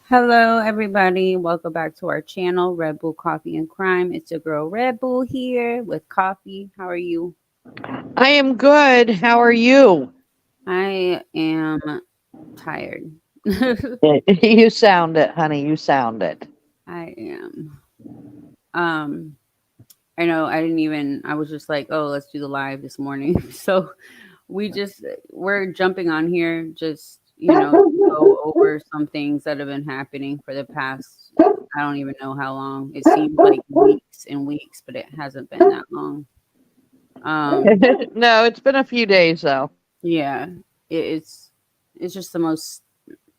Hello, everybody. Welcome back to our channel, Red Bull Coffee and Crime. It's your girl Red Bull here with coffee. How are you? I am good. How are you? I am tired. You sound it, honey. You sound it. I am. Um, I know I didn't even, I was just like, oh, let's do the live this morning. So we're jumping on here just, to go over some things that have been happening for the past, I don't even know how long. It seems like weeks and weeks, but it hasn't been that long. Um, No, it's been a few days though. Yeah, it's just the most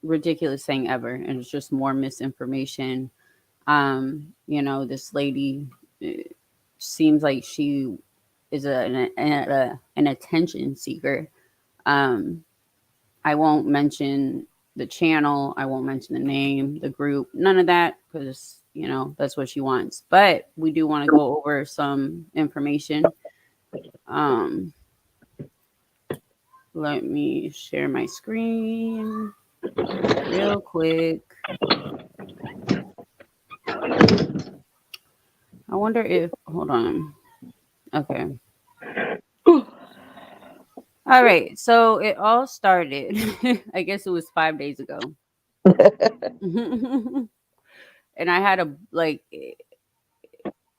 ridiculous thing ever, and it's just more misinformation. This lady seems like she is an attention seeker. Um, I won't mention the channel. I won't mention the name, the group, none of that, because that's what she wants. But we do want to go over some information. Um, Let me share my screen real quick. I wonder if, hold on. Okay. All right. So it all started, I guess it was 5 days ago. And I had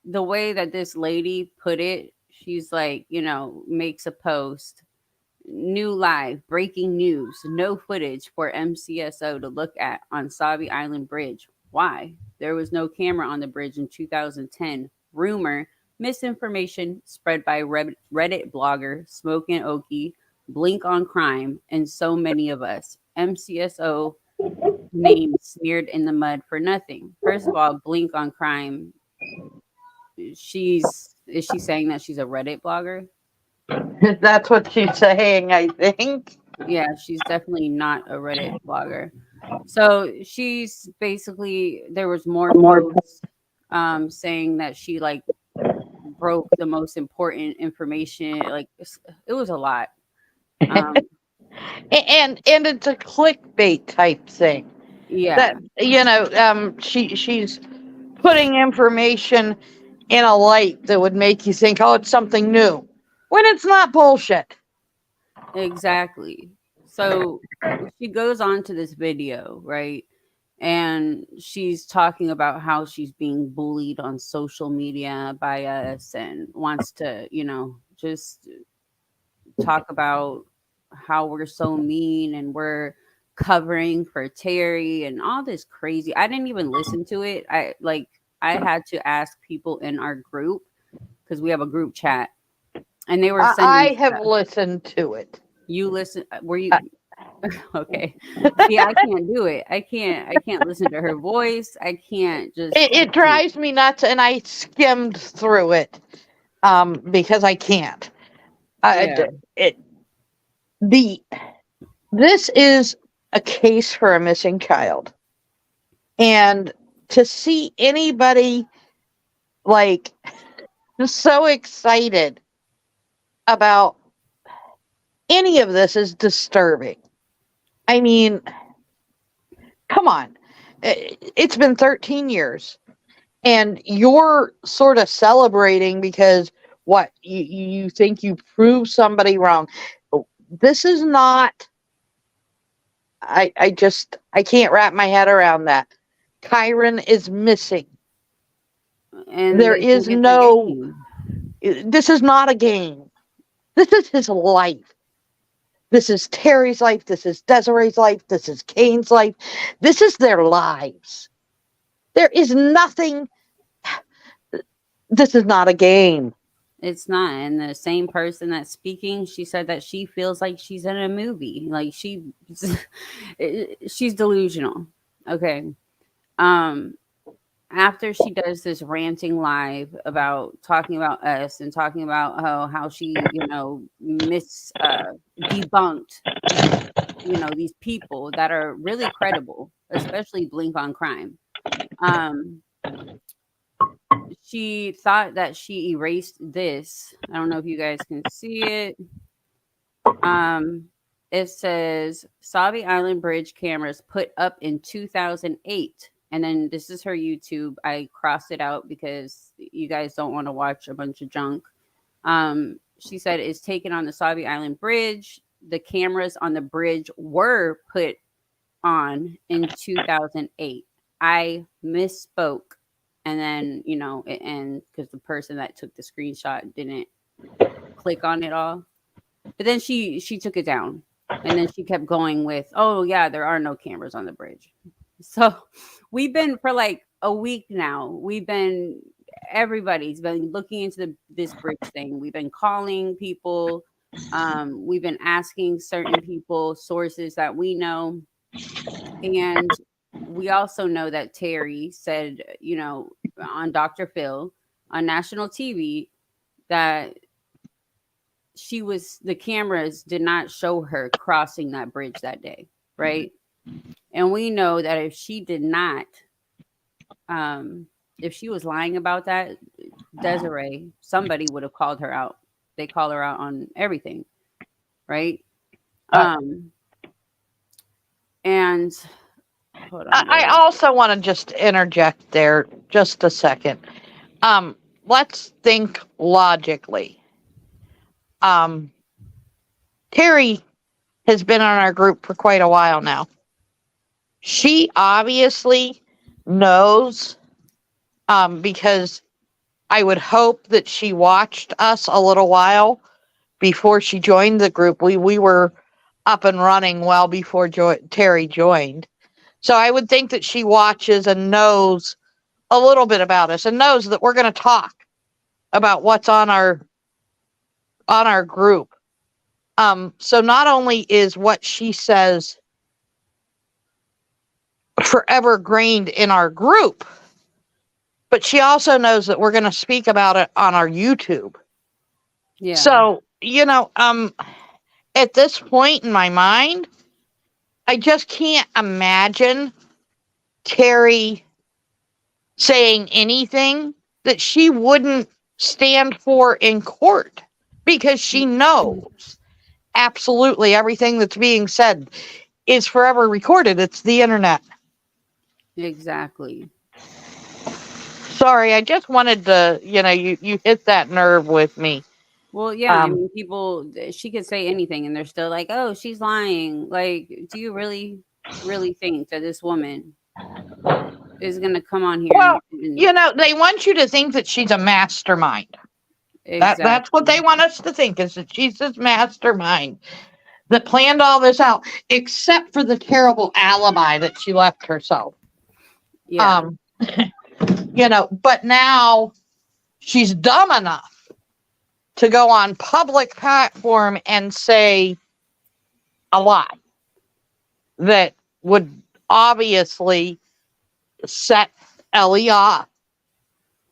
the way that this lady put it, she's like, makes a post. New live, breaking news, no footage for MCSO to look at on Sabi Island Bridge. Why? There was no camera on the bridge in 2010. Rumor, misinformation spread by Reddit blogger Smokin' Okie, Blink on Crime, and so many of us. MCSO name smeared in the mud for nothing. First of all, Blink on Crime, is she saying that she's a Reddit blogger? That's what she's saying, I think. Yeah, she's definitely not a Reddit blogger. So she's basically there was more posts saying that she like broke the most important information. Like it was a lot. Um And it's a clickbait type thing. yeah, That she's putting information in a light that would make you think, oh, it's something new. When it's not bullshit. exactly. So she goes on to this video, right? And she's talking about how she's being bullied on social media by us and wants to, just talk about how we're so mean and we're covering for Terry and all this crazy. I didn't even listen to it. I had to ask people in our group because we have a group chat and they were sending I have stuff. listened to it. You listen were I, you okay. See, I can't do it. I can't listen to her voice. I can't just it I can't. drives me nuts, and I skimmed through it because I can't. Yeah. It the this is a case for a missing child, and to see anybody like so excited about any of this is disturbing. I mean, come on, it's been 13 years, and you're sort of celebrating because what you think you prove somebody wrong. This is not. I can't wrap my head around that. Kyron is missing. And There they think is it's a no. game. This is not a game. This is his life. This is Terry's life. This is Desiree's life. This is Kane's life. This is their lives. There is nothing. This is not a game. It's not. And the same person that's speaking, she said that she feels like she's in a movie. Like she's delusional. Okay. Um After she does this ranting live about talking about us and talking about how she, debunked these people that are really credible, especially Blink on Crime. Um she thought that she erased this. I don't know if you guys can see it. Um, it says Sabi Island Bridge cameras put up in 2008. And then this is her YouTube. I crossed it out because you guys don't want to watch a bunch of junk. She said it's taken on the Sabi Island Bridge. The cameras on the bridge were put on in 2008. I misspoke. And then, and because the person that took the screenshot didn't click on it all. But then she took it down. And then she kept going with, oh, yeah, there are no cameras on the bridge. So we've been for like a week now. Everybody's been looking into this bridge thing. We've been calling people. We've been asking certain people, sources that we know. And we also know that Terry said, on Dr. Phil on national TV that the cameras did not show her crossing that bridge that day, right? And we know that if she did not, if she was lying about that, Desiree, somebody would have called her out. They call her out on everything, right? And hold on. I also want to just interject there just a second. Let's think logically. Terry has been on our group for quite a while now. She obviously knows, because I would hope that she watched us a little while before she joined the group. We were up and running well before Terry joined. So I would think that she watches and knows a little bit about us and knows that we're going to talk about what's on our group. So not only is what she says forever grained in our group, but she also knows that we're going to speak about it on our YouTube. Yeah. So, at this point in my mind, I just can't imagine Terry saying anything that she wouldn't stand for in court, because she knows absolutely everything that's being said is forever recorded. It's the internet. Exactly. Sorry, I just wanted to, you hit that nerve with me. Well, yeah, I mean, people, she could say anything and they're still like, oh, she's lying. Like, do you really think that this woman is going to come on here? Well, they want you to think that she's a mastermind. Exactly. That's what they want us to think, is that she's this mastermind that planned all this out, except for the terrible alibi that she left herself. Yeah. But now she's dumb enough to go on public platform and say a lie that would obviously set Ellie off.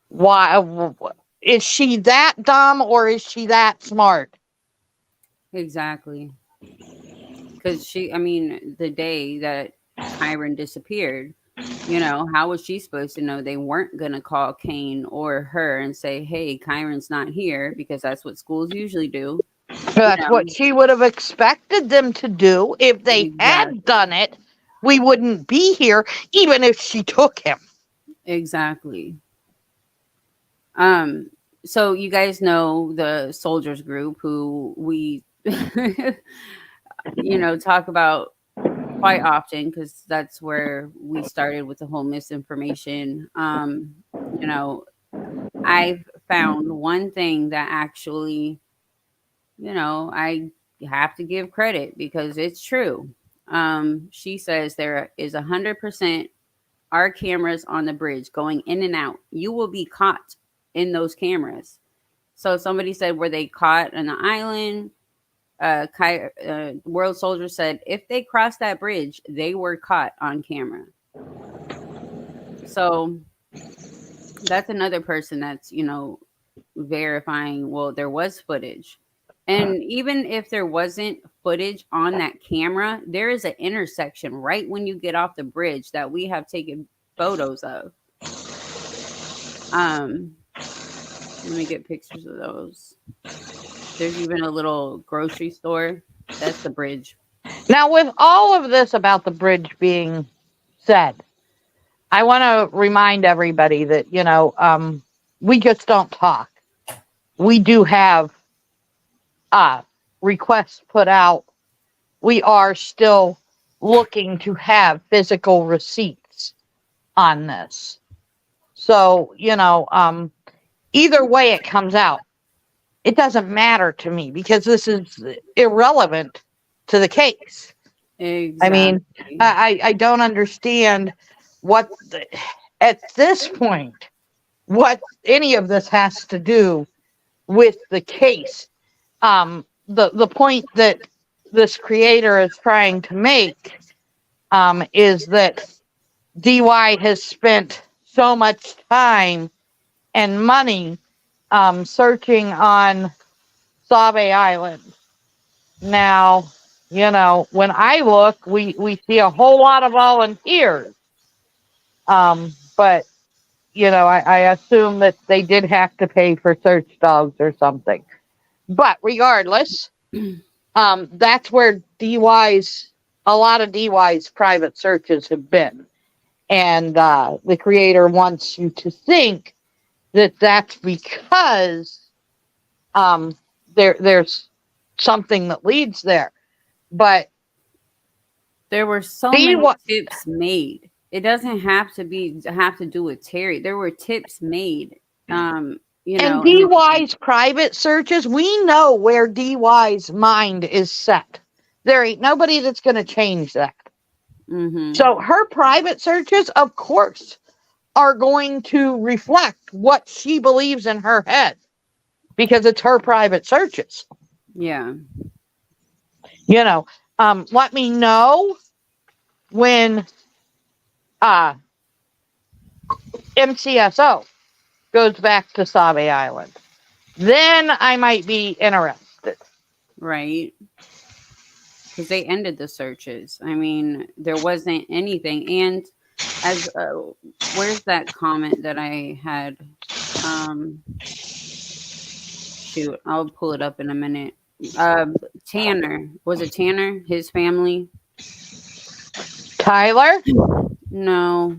Why? Is she that dumb or is she that smart? Exactly. Because the day that Kyron disappeared, how was she supposed to know they weren't going to call Kane or her and say, hey, Kyron's not here? Because that's what schools usually do. That's what she would have expected them to do. If they had done it, we wouldn't be here, even if she took him. Exactly. So you guys know the soldiers group who we, talk about quite often, because that's where we started with the whole misinformation. I've found one thing that actually, I have to give credit because it's true. She says there is 100% our cameras on the bridge going in and out. You will be caught in those cameras. So somebody said, were they caught on the island? World Soldier said, if they crossed that bridge, they were caught on camera. So that's another person that's, verifying, well, there was footage. And even if there wasn't footage on that camera, there is an intersection right when you get off the bridge that we have taken photos of. Let me get pictures of those. There's even a little grocery store. That's the bridge Now, with all of this about the bridge being said, I want to remind everybody that, we just don't talk. We do have requests put out. We are still looking to have physical receipts on this. So, either way it comes out, it doesn't matter to me because this is irrelevant to the case. I mean, Exactly. I don't understand what, at this point, what any of this has to do with the case. The point that this creator is trying to make is that DY has spent so much time and money searching on Save Island. Now, when I look, we see a whole lot of volunteers. But, I assume that they did have to pay for search dogs or something. But regardless, that's where a lot of DY's private searches have been. And the creator wants you to think that that's because there's something that leads there. But There were so many DY, tips made. It doesn't have to do with Terry. There were tips made. and In the DY's private searches, we know where DY's mind is set. There ain't nobody that's going to change that. mm-hmm. So her private searches, of course, are going to reflect what she believes in her head because it's her private searches. Yeah. Let me know when MCSO goes back to Save Island. Then I might be interested. Right. Because they ended the searches. I mean, there wasn't anything. And as where's that comment that I had? Shoot, I'll pull it up in a minute. Tanner, was it Tanner? His family? Tyler? No.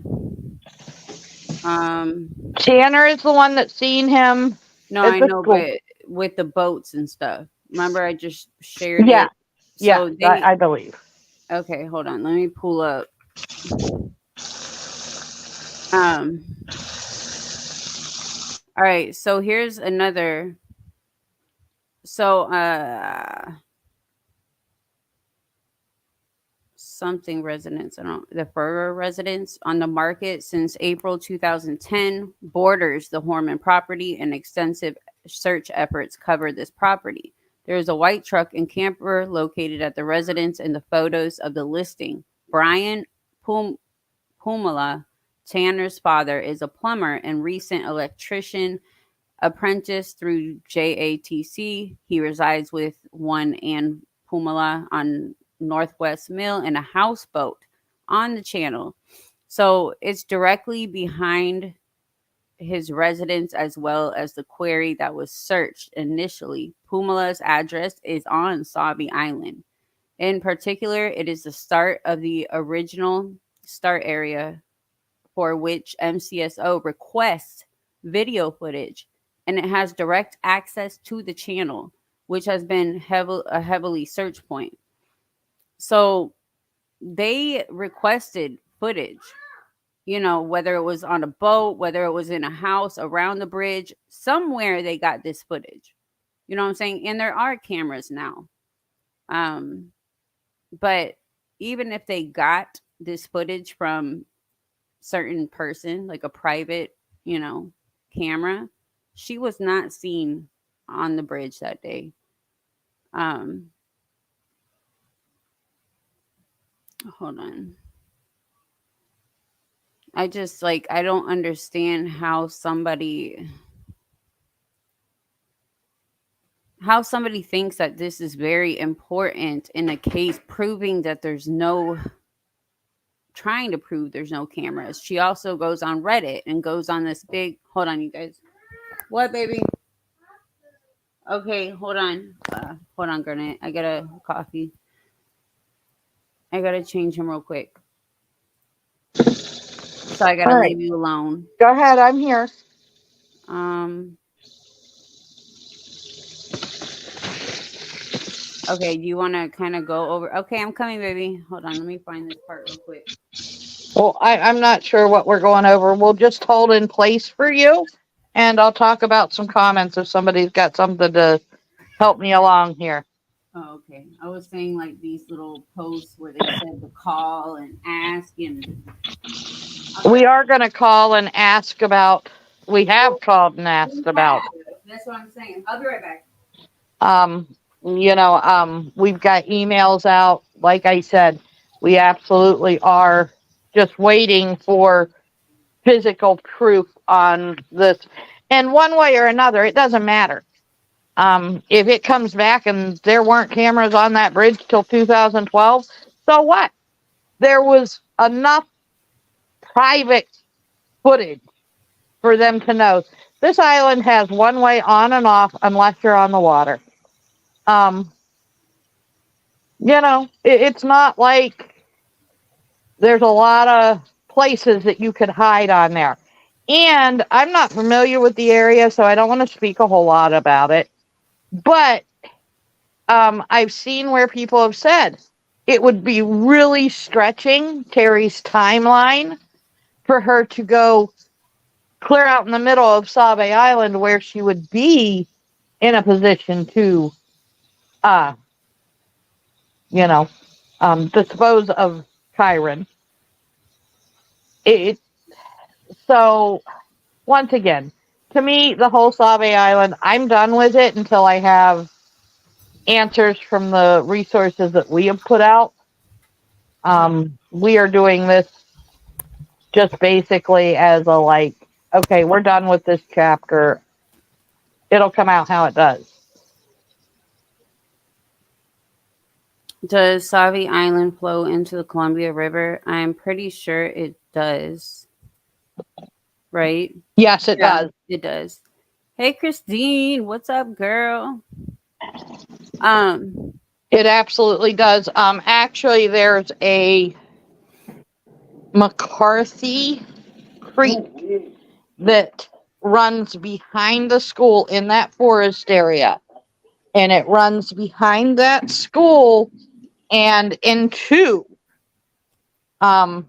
Um, Tanner is the one that's seen him no, at I the know, school. but with the boats and stuff. Remember, I just shared Yeah, it. yeah, So they I believe. okay. Hold on, let me pull up. Um. All right. So here's another. So something residence. I don't the Furrer residence on the market since April 2010 borders the Horman property and extensive search efforts cover this property. There is a white truck and camper located at the residence in the photos of the listing. Brian Pumala, Tanner's father, is a plumber and recent electrician apprentice through JATC. He resides with one Ann Pumala on Northwest Mill in a houseboat on the channel. So it's directly behind his residence as well as the quarry that was searched initially. Pumala's address is on Sabi Island. In particular, it is the start of the original start area for which MCSO requests video footage, and it has direct access to the channel, which has been a heavily search point. So they requested footage, whether it was on a boat, whether it was in a house, around the bridge, somewhere they got this footage. You know what I'm saying? And there are cameras now. Um, but even if they got this footage from certain person, like a private, camera, she was not seen on the bridge that day. Um, Hold on. I just I don't understand how somebody thinks that this is very important in a case proving that trying to prove there's no cameras. She also goes on Reddit and goes on this big hold on, you guys. What, baby? Okay, hold on. Hold on, Garnet. I got a coffee. I gotta change him real quick. So I All gotta right. leave you alone. Go ahead. I'm here. Um. Okay. Do you want to kind of go over? Okay, I'm coming, baby. Hold on. Let me find this part real quick. Well, I'm not sure what we're going over. We'll just hold in place for you, and I'll talk about some comments if somebody's got something to help me along here. Oh, okay. I was saying like these little posts where they said to call and ask and. I'll be We right are going to call and ask about, we have called and asked We about, have. That's what I'm saying. I'll be right back. um, we've got emails out. Like I said, we absolutely are just waiting for physical proof on this. And one way or another, it doesn't matter. If it comes back and there weren't cameras on that bridge till 2012, so what? There was enough private footage for them to know this island has one way on and off unless you're on the water. Um, it's not like there's a lot of places that you could hide on there. And I'm not familiar with the area, so I don't want to speak a whole lot about it. But I've seen where people have said it would be really stretching Terry's timeline for her to go clear out in the middle of Sabe Island where she would be in a position to, uh, you know, dispose of kyron. It, so, once again, to me, the whole Sabe Island, I'm done with it until I have answers from the resources that we have put out. We are doing this just basically as a like, okay, we're done with this chapter. It'll come out how it does. Does Savi Island flow into the Columbia River? I'm pretty sure it does. Right? Yes, it Yeah, does. it does. Hey, Christine, what's up, girl? Um, It absolutely does. Actually, there's a McCarthy Creek that runs behind the school in that forest area. And it runs behind that school and into um,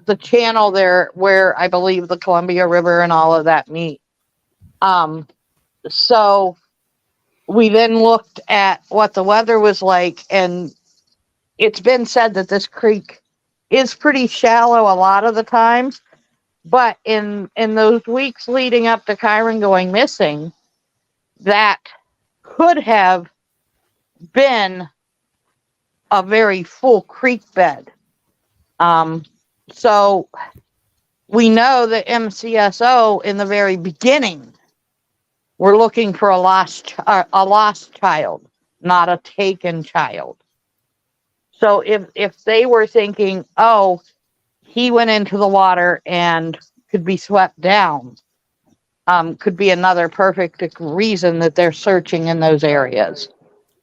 the channel there where I believe the Columbia River and all of that meet. Um, so we then looked at what the weather was like, and it's been said that this creek is pretty shallow a lot of the times. But in those weeks leading up to kyron going missing, that could have been a very full creek bed. Um, so we know that MCSO in the very beginning were looking for a lost child, not a taken child. So if they were thinking, oh, he went into the water and could be swept down, could be another perfect reason that they're searching in those areas.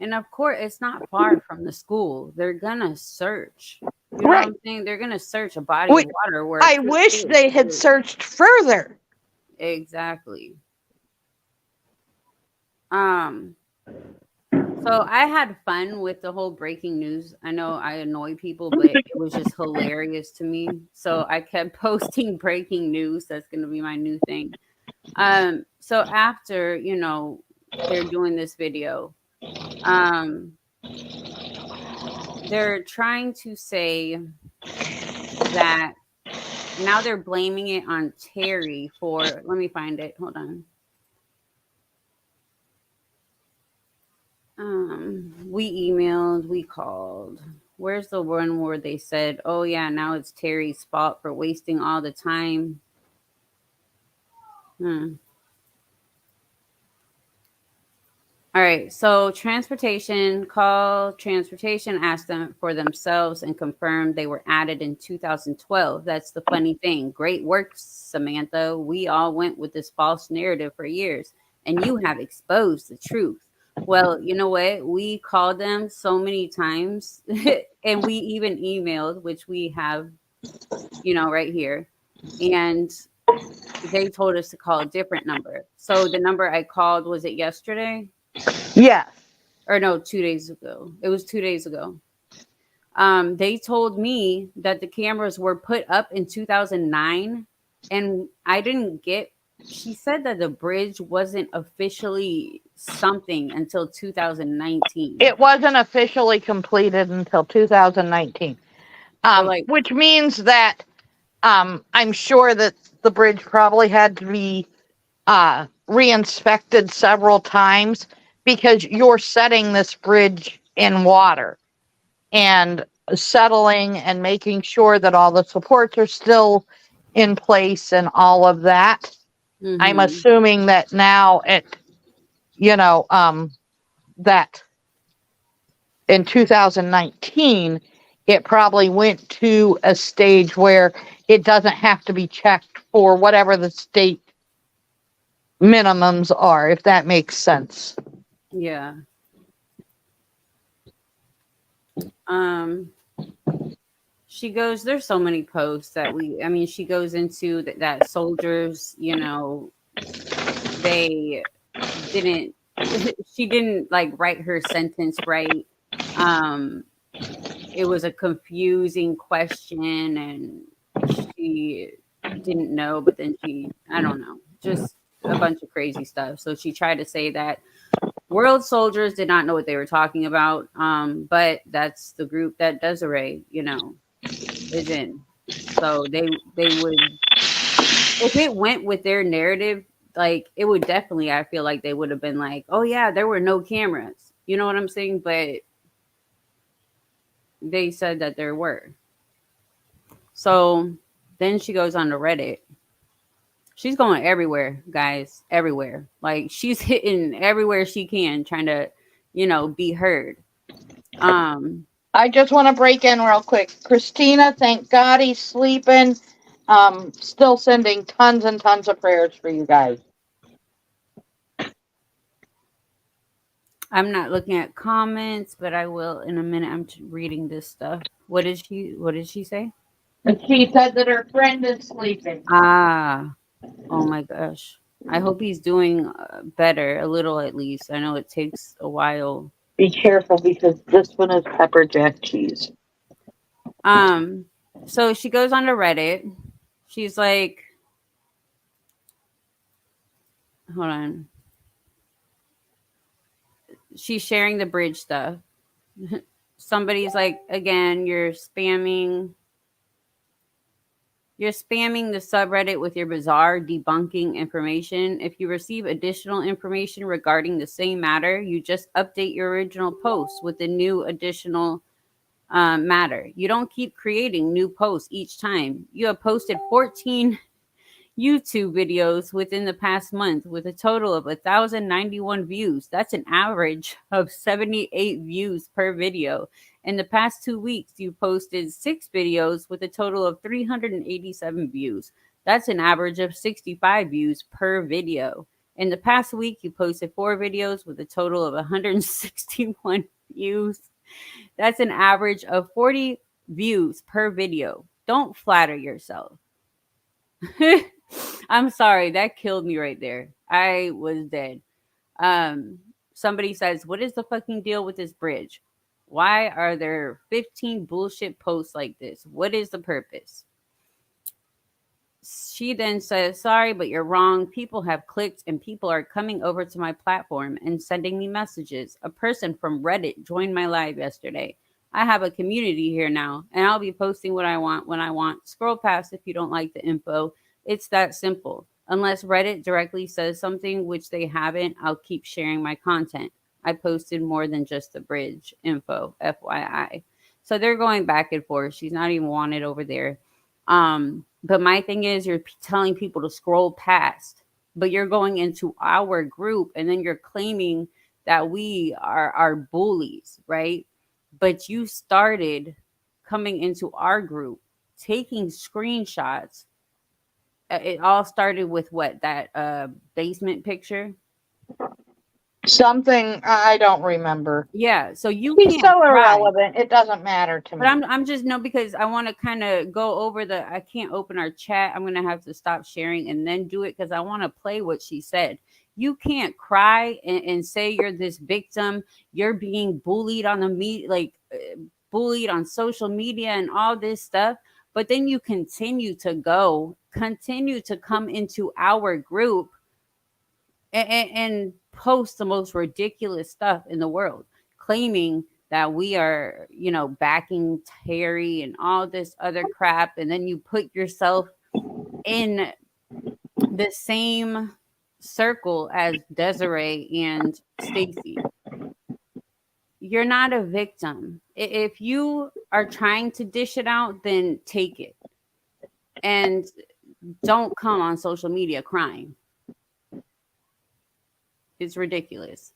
and of course, it's not far from the school. They're gonna search. You know what Right. I'm saying? They're gonna search a body of We, water where a I creek wish is. they had searched further. Exactly. Um, so I had fun with the whole breaking news. I know I annoy people, but it was just hilarious to me. So I kept posting breaking news. That's gonna be my new thing. So after, they're doing this video, um, they're trying to say that now they're blaming it on Terry for, let me find it. Hold on. We emailed, we called. Where's the one where they said, oh yeah, now it's Terry's fault for wasting all the time? Hmm. All right, so call transportation, asked them for themselves and confirmed they were added in 2012. That's the funny thing. Great work, Samantha. We all went with this false narrative for years, and you have exposed the truth. Well, you know what? We called them so many times And we even emailed, which we have, right here. And they told us to call a different number. So the number I called, was it yesterday? Yes. Or no, 2 days ago. It was 2 days ago. They told me that the cameras were put up in 2009, and I didn't get. She said that the bridge wasn't officially something until 2019. It wasn't officially completed until 2019, But like, which means that I'm sure that the bridge probably had to be re-inspected several times because you're setting this bridge in water and settling and making sure that all the supports are still in place and all of that. I'm mm-hmm, assuming that now you know, that in 2019, it probably went to a stage where it doesn't have to be checked for whatever the state minimums are, if that makes sense. yeah. Um, she goes. There's so many posts that we. I mean, she goes into that soldiers. They didn't. She didn't like write her sentence right. Um, it was a confusing question, and she didn't know, but then I don't know, just a bunch of crazy stuff. So she tried to say that world soldiers did not know what they were talking about, but that's the group that Desiree, is in. So they would, if it went with their narrative, like it would definitely, I feel like they would have been like, oh yeah, there were no cameras, you know what I'm saying? But they said that there were. So then she goes on to Reddit. She's going everywhere, guys, everywhere. Like she's hitting everywhere she can, trying to, be heard. Um, I just want to break in real quick. Christina, thank God he's sleeping. Still sending tons and tons of prayers for you guys. I'm not looking at comments, but I will in a minute. I'm reading this stuff. What did she say? And she said that her friend is sleeping. Ah, oh my gosh. I hope he's doing better, a little at least. I know it takes a while. Be careful because this one is pepper jack cheese. Um, so she goes on to Reddit. She's like, hold on. She's sharing the bridge stuff. Somebody's like, again, you're spamming the subreddit with your bizarre debunking information. If you receive additional information regarding the same matter, you just update your original post with the new additional matter. You don't keep creating new posts each time. You have posted 14 YouTube videos within the past month with a total of 1,091 views. That's an average of 78 views per video. In the past 2 weeks, you posted 6 videos with a total of 387 views. That's an average of 65 views per video. In the past week, you posted 4 videos with a total of 161 views. That's an average of 40 views per video. Don't flatter yourself. I'm sorry, that killed me right there. I was dead. Um, Somebody says, "What is the fucking deal with this bridge? Why are there 15 bullshit posts like this? What is the purpose?" She then says, "Sorry, but you're wrong. People have clicked and people are coming over to my platform and sending me messages. A person from Reddit joined my live yesterday. I have a community here now, and I'll be posting what I want when I want. Scroll past if you don't like the info. It's that simple. Unless Reddit directly says something, which they haven't, I'll keep sharing my content. I posted more than just the bridge info, FYI." So they're going back and forth. She's not even wanted over there. But my thing is, you're telling people to scroll past, but you're going into our group and then you're claiming that we are bullies, right? But you started coming into our group, taking screenshots. It all started with what, that basement picture. Something I don't remember. Yeah, so you He's can't so cry. irrelevant. It doesn't matter to But me. I'm just no because I want to kind of go over the I can't open our chat. I'm gonna have to stop sharing and then do it because I want to play what she said. You can't cry and say you're this victim. You're being bullied on the bullied on social media and all this stuff. But then you continue to come into our group and post the most ridiculous stuff in the world, claiming that we are, backing Terry and all this other crap. And then you put yourself in the same circle as Desiree and Stacy. You're not a victim. If you are trying to dish it out, then take it. And don't come on social media crying. It's ridiculous.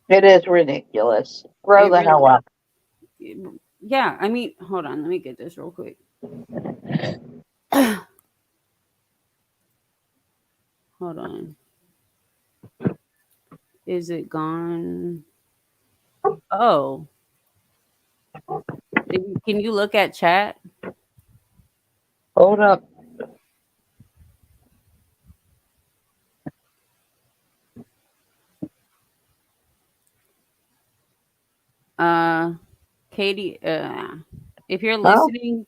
It is ridiculous. Grow It the hell really up. Yeah, I mean, hold on, let me get this real quick. Hold on. Is it gone? Oh, can you look at chat? Hold up. Uh, Katie, if you're Oh, listening,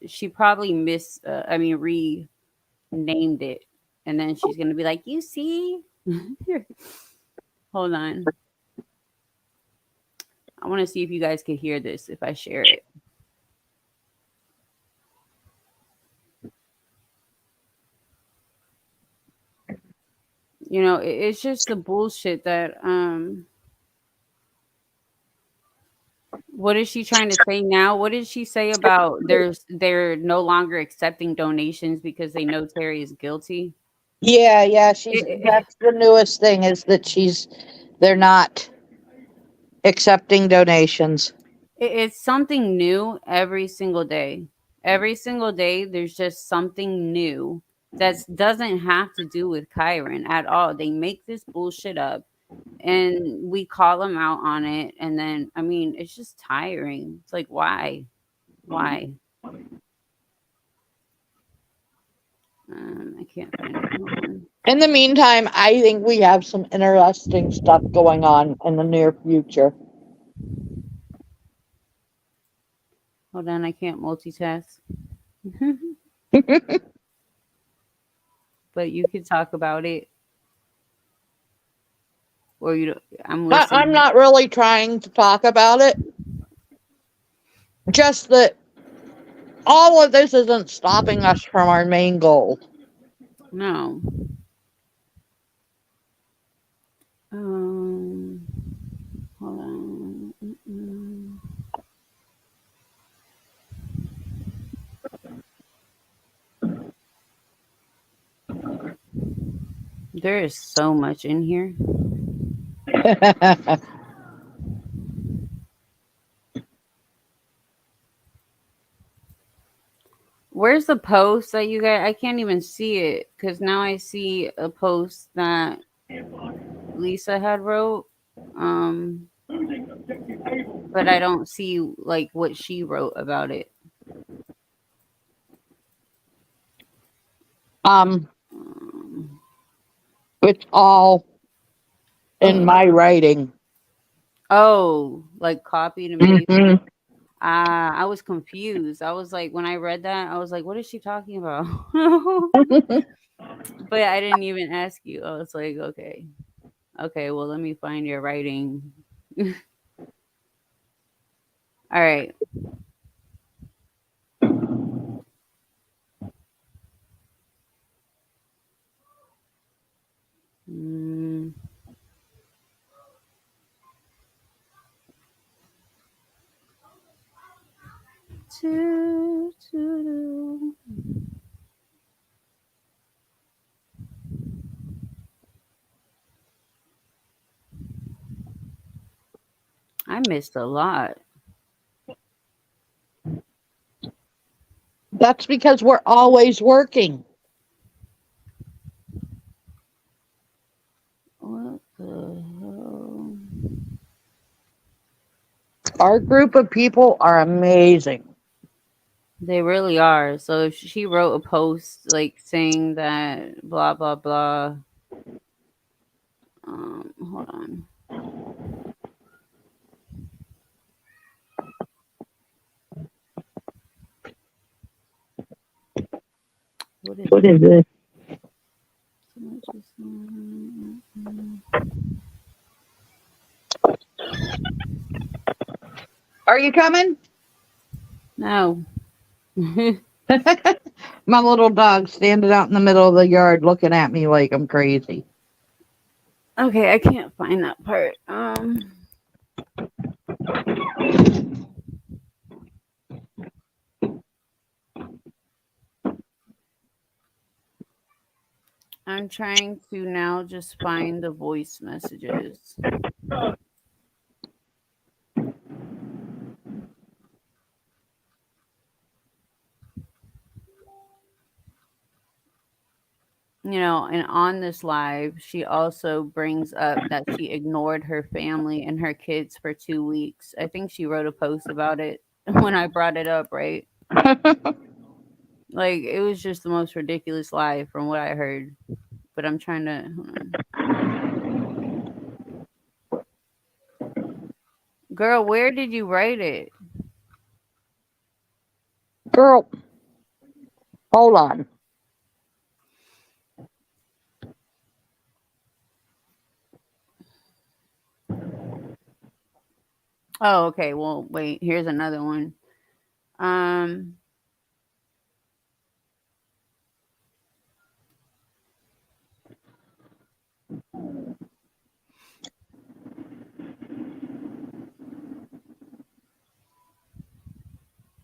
she probably renamed it, and then she's gonna be like, "You see." Hold on. I want to see if you guys could hear this if I share it. It's just the bullshit that what is she trying to say now? What did she say about they're no longer accepting donations because they know Terry is guilty? yeah. It, That's the newest thing is that they're not accepting donations. it's something new every single day. Every single day, there's just something new that doesn't have to do with Kyron at all. They make this bullshit up and we call them out on it. And then, I mean, it's just tiring. It's like, why? Why? I can't find it. Hold on. In the meantime, I think we have some interesting stuff going on in the near future. Hold on, I can't multitask. But you could talk about it, or you. I'm I'm listening. not really trying to talk about it. Just that all of this isn't stopping us from our main goal. No. Um. Hold on. There is so much in here. Where's the post that you guys? I can't even see it because now I see a post that Lisa had wrote. Um, but I don't see like what she wrote about it. um, Um, it's all in my writing. oh, like copied and pasted. Hmm. I was confused. I was like, when I read that, I was like, what is she talking about? But I didn't even ask you. I was like, okay. Okay, well, let me find your writing. All right. Mm, doo. I missed a lot. That's because we're always working. What the Our group of people are amazing. They really are. So if she wrote a post like saying that blah blah blah. Hold on. What is What this? is it? Are you coming? No. My little dog standing out in the middle of the yard looking at me like I'm crazy. Okay, I can't find that part. I'm trying to now just find the voice messages. And on this live, she also brings up that she ignored her family and her kids for 2 weeks. I think she wrote a post about it when I brought it up, right? Like, it was just the most ridiculous lie from what I heard. But I'm trying to. Hold on. Girl, where did you write it? Girl, hold on. Oh, okay. Well, wait. Here's another one. Um,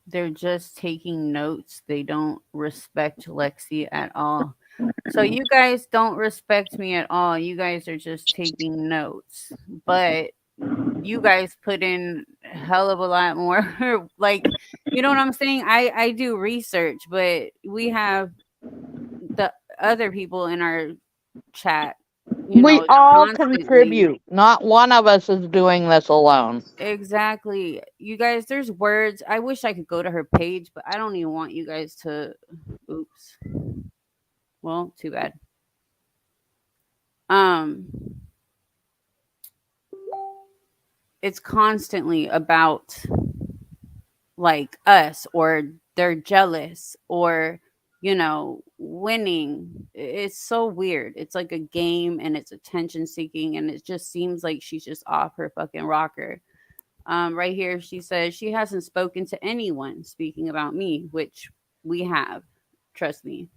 they're just taking notes. They don't respect Lexi at all. So you guys don't respect me at all. You guys are just taking notes. But you guys put in a hell of a lot more. Like, you know what I'm saying? I do research, but we have the other people in our chat, We all constantly. contribute. Not one of us is doing this alone. Exactly. You guys, there's words. I wish I could go to her page, but I don't even want you guys to. Oops. Well, too bad. Um, it's constantly about like us, or they're jealous, or winning. It's so weird. It's like a game, and it's attention seeking, and it just seems like she's just off her fucking rocker. Right here, she says she hasn't spoken to anyone speaking about me, which we have. Trust me.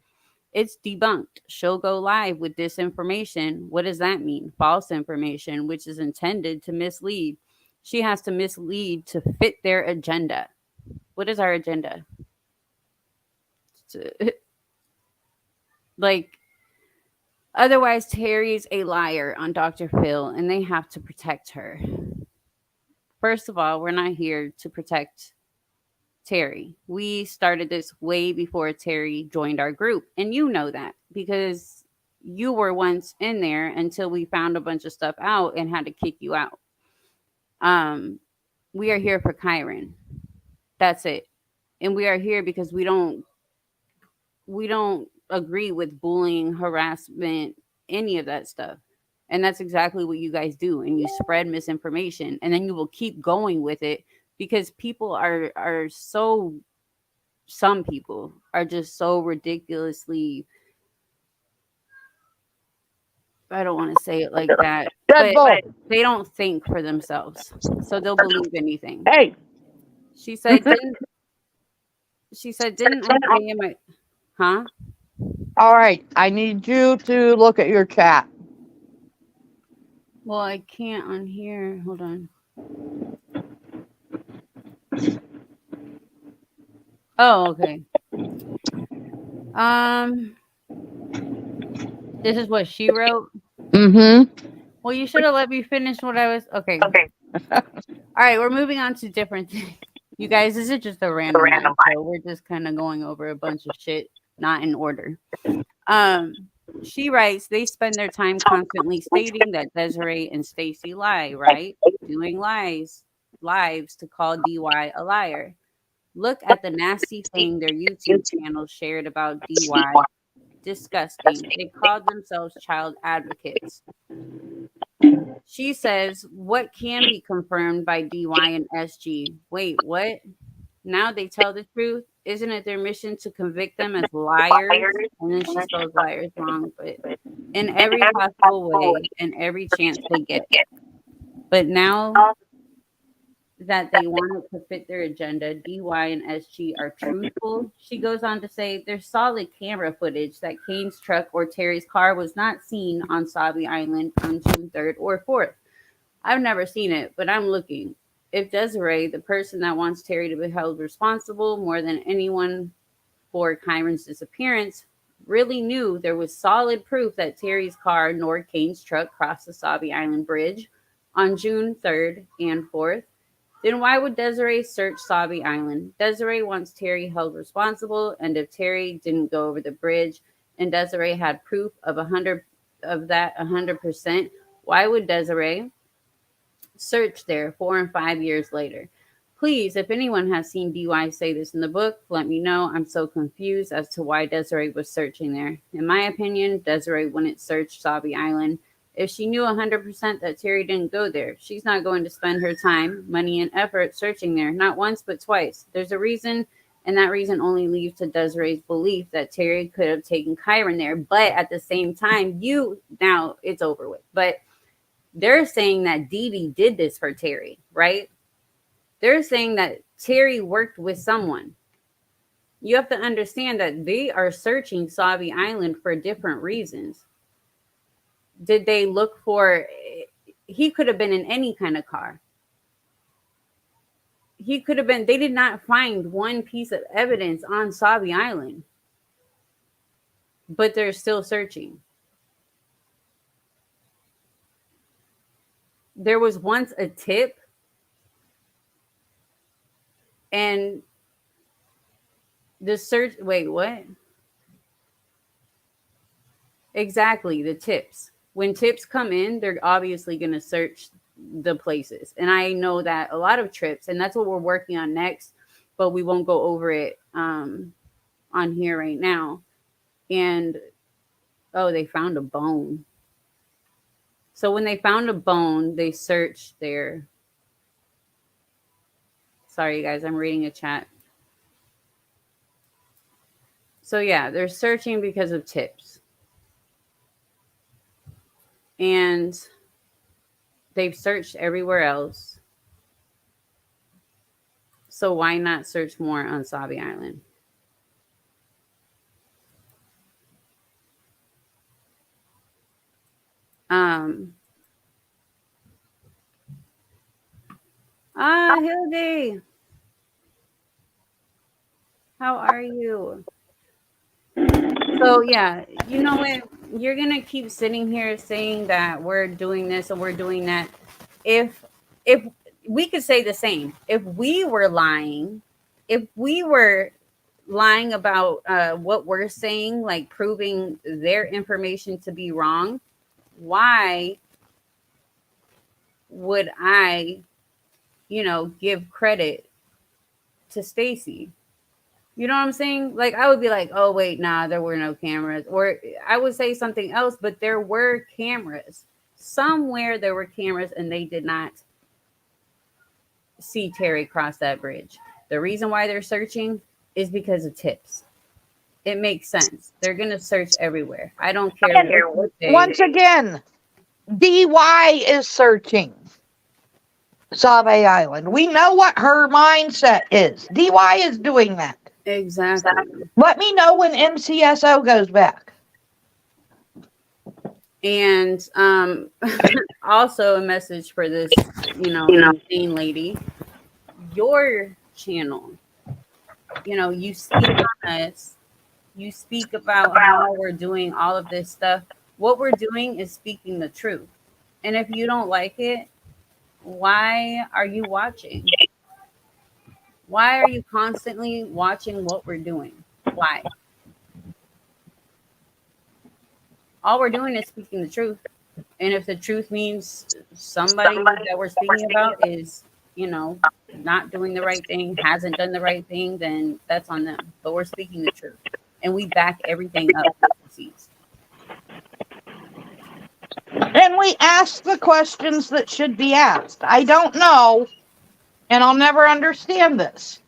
It's debunked. She'll go live with disinformation. What does that mean? False information, which is intended to mislead. She has to mislead to fit their agenda. What is our agenda? Like, otherwise, Terry's a liar on Dr. Phil, and they have to protect her. First of all, we're not here to protect Terry. We started this way before Terry joined our group. And you know that because you were once in there until we found a bunch of stuff out and had to kick you out. We are here for Kyron. That's it. And we are here because we don't agree with bullying, harassment, any of that stuff. And that's exactly what you guys do. And you spread misinformation, and then you will keep going with it because people are so some people are just so ridiculously, I don't want to say it like that, Dead but bull. they don't think for themselves. So they'll believe anything. Hey. She said, didn't I say in my huh? All right. I need you to look at your chat. Well, I can't on here. Hold on. Oh, okay. Um, this is what she wrote. Mm-hmm. Well, you should have let me finish what I was. Okay. All right, we're moving on to different things. You guys, this is just a random live, so we're just kind of going over a bunch of shit, not in order. Um, she writes, they spend their time constantly stating that Desiree and Stacy lie, right? Doing lies. lives to call DY a liar. Look at the nasty thing their YouTube channel shared about DY. Disgusting. They called themselves child advocates. She says, what can be confirmed by DY and SG? Wait, what? Now they tell the truth? Isn't it their mission to convict them as liars? And then she spells liars wrong, but in every possible way and every chance they get. But now that they want it to fit their agenda, DY and SG are truthful. She goes on to say there's solid camera footage that Kane's truck or Terry's car was not seen on Sabi Island on June 3rd or 4th. I've never seen it, but I'm looking. If Desiree, the person that wants Terry to be held responsible more than anyone for Kyron's disappearance, really knew there was solid proof that Terry's car nor Kane's truck crossed the Sabi Island Bridge on June 3rd and 4th, then why would Desiree search Sabi Island? Desiree wants Terry held responsible, and if Terry didn't go over the bridge and Desiree had proof of 100%, why would Desiree search there 4 and 5 years later? Please, if anyone has seen DY say this in the book, let me know. I'm so confused as to why Desiree was searching there. In my opinion, Desiree wouldn't search Sabi Island if she knew 100% that Terry didn't go there. She's not going to spend her time, money, and effort searching there, not once but twice. There's a reason, and that reason only leads to Desiree's belief that Terry could have taken Kyron there. But at the same time, now it's over with. But they're saying that Dee Dee did this for Terry, right? They're saying that Terry worked with someone. You have to understand that they are searching Sabi Island for different reasons. Did they look for, he could have been in any kind of car. He could have been, they did not find one piece of evidence on Sabi Island, but they're still searching. There was once a tip, and the search, wait, what? Exactly, the tips. When tips come in, they're obviously going to search the places. And I know that a lot of trips, and that's what we're working on next, but we won't go over it on here right now. And, oh, they found a bone. So when they found a bone, they searched there. Sorry, guys, I'm reading a chat. So, yeah, they're searching because of tips. And they've searched everywhere else. So why not search more on Sabi Island? Hildy. How are you? So yeah, you know what? You're gonna keep sitting here saying that we're doing this and we're doing that. If we could say the same, if we were lying about what we're saying, like proving their information to be wrong, why would I, give credit to Stacy? You know what I'm saying? Like, I would be like, oh, wait, nah, there were no cameras. Or I would say something else, but there were cameras. Somewhere there were cameras and they did not see Terry cross that bridge. The reason why they're searching is because of tips. It makes sense. They're going to search everywhere. I don't care. Once again, DY is searching Sabe Island. We know what her mindset is. DY is doing that. Exactly. Let me know when MCSO goes back. And also a message for this, insane lady. Your channel, you speak on us. You speak about how we're doing all of this stuff. What we're doing is speaking the truth. And if you don't like it, why are you watching? Why are you constantly watching what we're doing? Why? All we're doing is speaking the truth. And if the truth means somebody that we're speaking about is you know, not doing the right thing, hasn't done the right thing, then that's on them. But we're speaking the truth. And we back everything up with receipts. And we ask the questions that should be asked. I don't know, and I'll never understand this,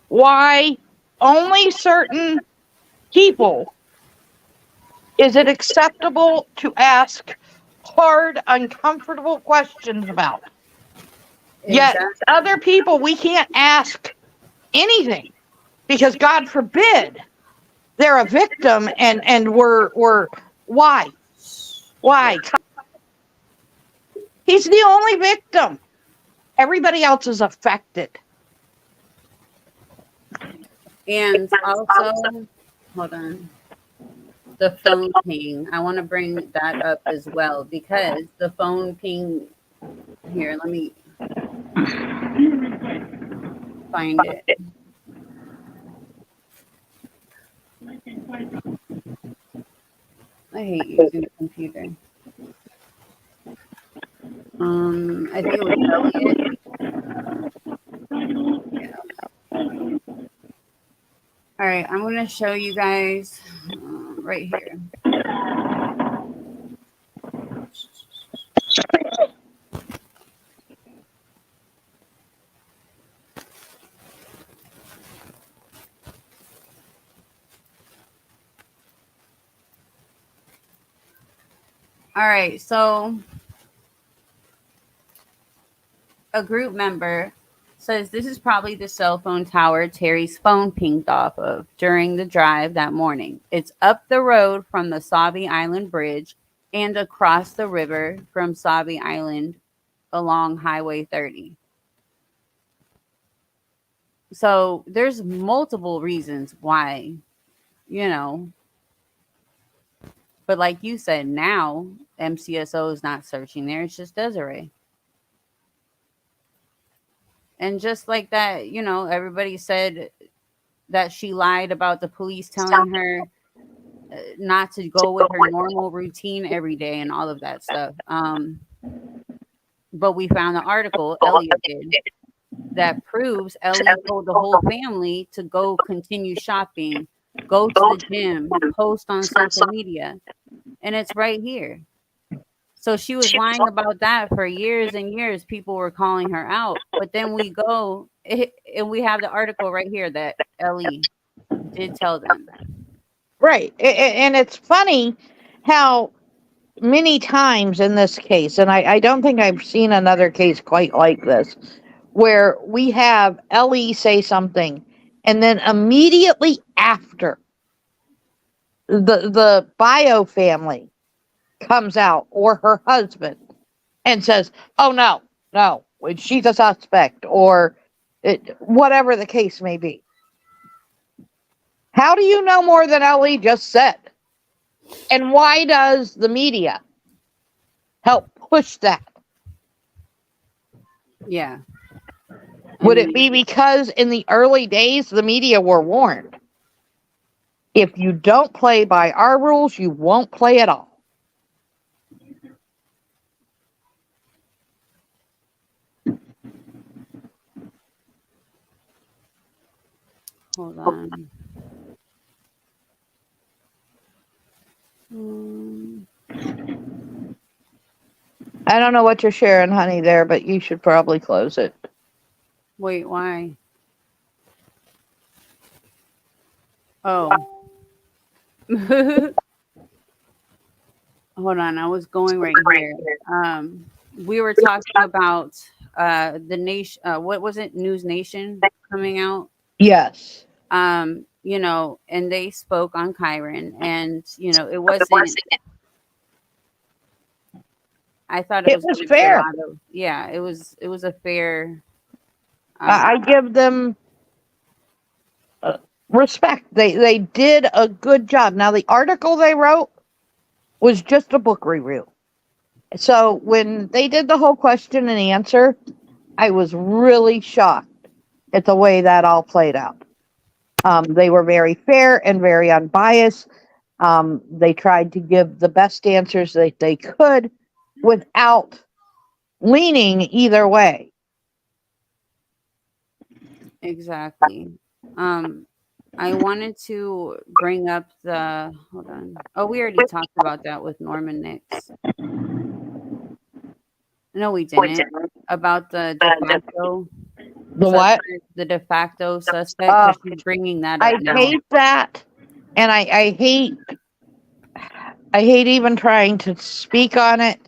why only certain people is it acceptable to ask hard, uncomfortable questions about. Yet Exactly. other people, we can't ask anything because God forbid they're a victim and we're why? Why? He's the only victim. Everybody else is affected. And also, hold on, the phone ping. I want to bring that up as well because the phone ping here, let me find it. I hate using the computer. I think it was Elliot. Yeah. All right, I'm gonna show you guys right here. All right, so a group member says this is probably the cell phone tower Terry's phone pinged off of during the drive that morning. It's up the road from the Sauvie Island Bridge and across the river from Sauvie Island along Highway 30. So there's multiple reasons why, you know, but like you said, now MCSO is not searching there, it's just Desiree. And just like that, you know, everybody said that she lied about the police telling her not to go with her normal routine every day and all of that stuff. But we found the article Elliot did that proves Ellie told the whole family to go continue shopping, go to the gym, post on social media, and it's right here. So she was lying about that for years and years. People were calling her out, but then we go and we have the article right here that Ellie did tell them. Right. And it's funny how many times in this case, and I don't think I've seen another case quite like this, where we have Ellie say something, and then immediately after, the bio family comes out or her husband and says, "Oh no, she's a suspect," or whatever the case may be. How do you know more than Ellie just said? And why does the media help push that? Yeah. Would it be because in the early days the media were warned? If you don't play by our rules, you won't play at all. Hold on. I don't know what you're sharing, honey, there, but you should probably close it. Wait, why? Oh. Hold on, I was going right here. We were talking about the nation. What was it? News Nation coming out. Yes. You know, and they spoke on Kyron, and you know, it wasn't. I thought It was fair. Yeah, it was. It was a fair. I give them respect. They did a good job. Now the article they wrote was just a book review. So when they did the whole question and answer, I was really shocked at the way that all played out. They were very fair and very unbiased. They tried to give the best answers that they could without leaning either way. exactly. I wanted to bring up the hold on. Oh, we already talked about that with Norman Nix. No, we didn't. About the de facto The what? suspect, the de facto suspect, Uh, because she's bringing that I up now. hate that, and I hate even trying to speak on it.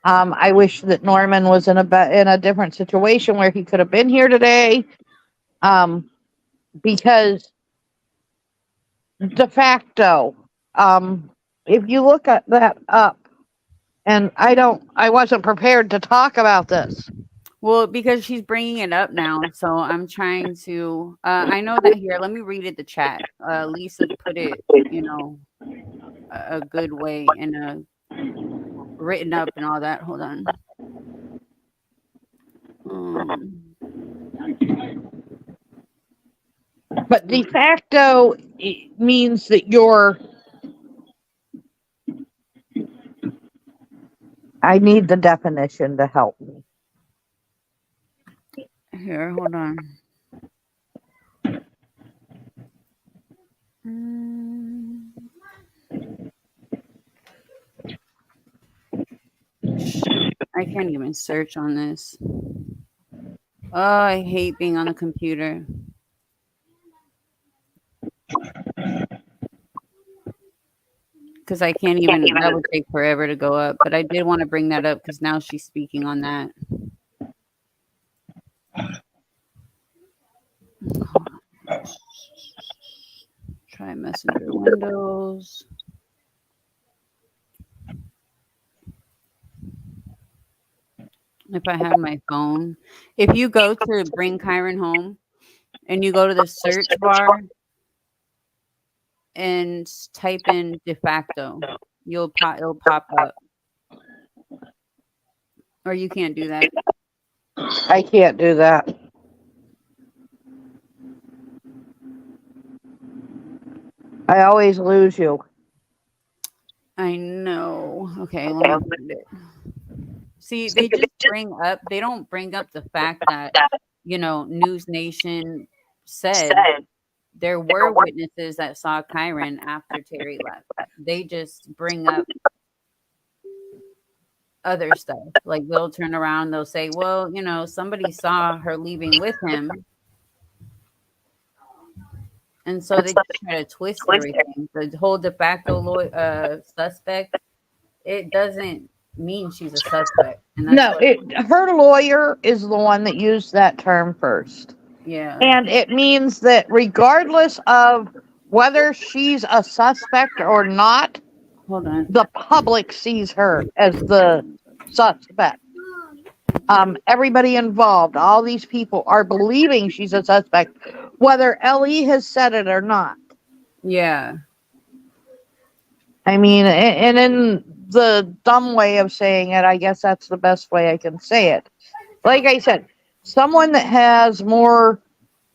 I wish that Norman was in a different situation where he could have been here today. Because de facto, if you look at that up, and I wasn't prepared to talk about this. Well, because she's bringing it up now, so I'm trying to. I know that here. Let me read it. The chat. Lisa put it, a good way and written up and all that. Hold on. Um, But de facto means that you're. I need the definition to help me. Here, hold on. Shoot, I can't even search on this. Oh, I hate being on the computer. Because I can't even, that would take forever to go up. But I did want to bring that up because now she's speaking on that. Try Messenger Windows. If I had my phone. If you go to bring Kyron home and you go to the search bar and type in de facto, it'll pop up. Or you can't do that. I can't do that. I always lose you. I know. Okay, let me find it. See, they just they don't bring up the fact that, News Nation said there were witnesses that saw Kyron after Terry left. They just bring up other stuff. Like they'll turn around, they'll say, well, somebody saw her leaving with him. And so they just try to twist everything. The whole de facto suspect, it doesn't mean she's a suspect. And that's her lawyer is the one that used that term first. Yeah. And it means that regardless of whether she's a suspect or not, hold on, the public sees her as the suspect. Everybody involved, all these people are believing she's a suspect, whether Ellie has said it or not. Yeah. I mean, and in the dumb way of saying it, I guess that's the best way I can say it. Like I said, someone that has more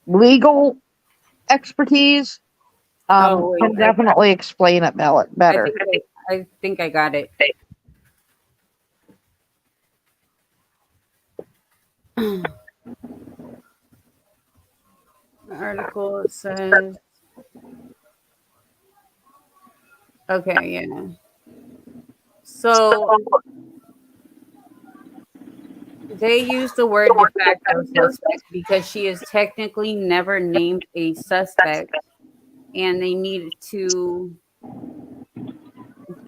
legal expertise can definitely explain it better. I think I got it. The article says, okay, yeah. So they use the word de facto suspect because she is technically never named a suspect, and they need to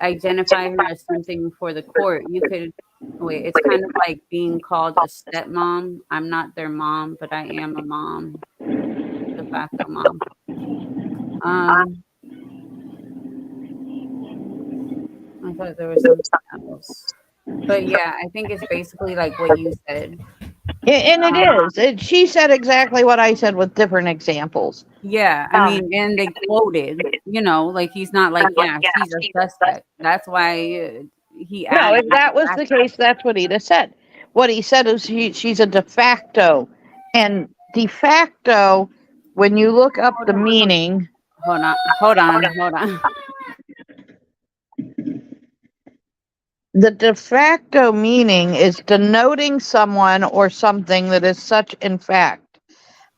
identify her as something for the court. You could wait. It's kind of like being called a stepmom. I'm not their mom, but I am a mom, de facto mom. I thought there was something else, but yeah, I think it's basically like what you said. And it is. She said exactly what I said with different examples. Yeah, I mean, and they quoted, like he's not like, yeah, she's a suspect. That's why he added. No, if that was the case, that's what he'd have said. What he said is she's a de facto. And de facto, when you look up the meaning. Hold on. The de facto meaning is denoting someone or something that is such in fact.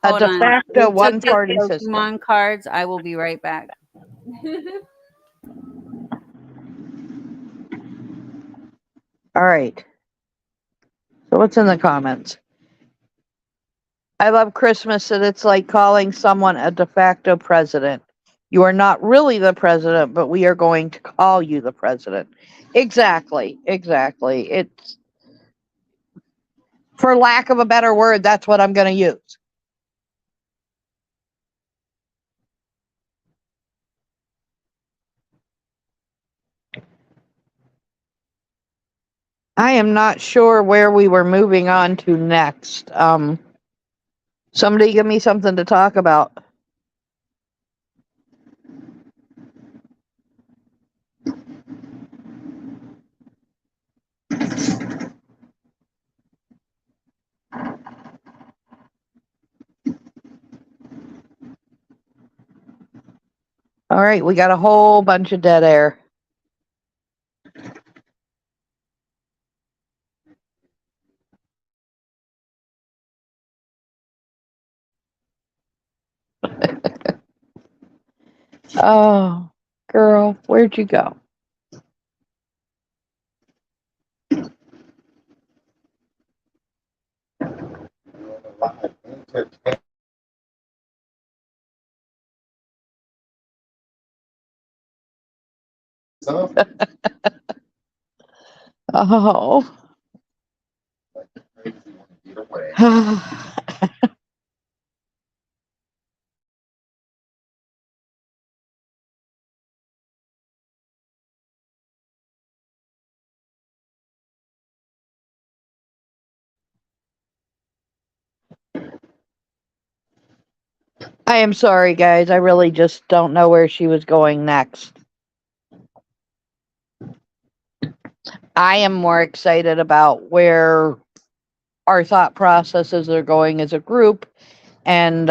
A Hold de on. facto Who took his one-party system. Pokemon cards? I will be right back. All right. So what's in the comments? I love Christmas and it's like calling someone a de facto president. You are not really the president, but we are going to call you the president. Exactly. Exactly. It's, for lack of a better word, that's what I'm going to use. I am not sure where we were moving on to next. Somebody give me something to talk about. All right, we got a whole bunch of dead air. Oh, girl, where'd you go? Oh. I am sorry, guys. I really just don't know where she was going next. I am more excited about where our thought processes are going as a group, and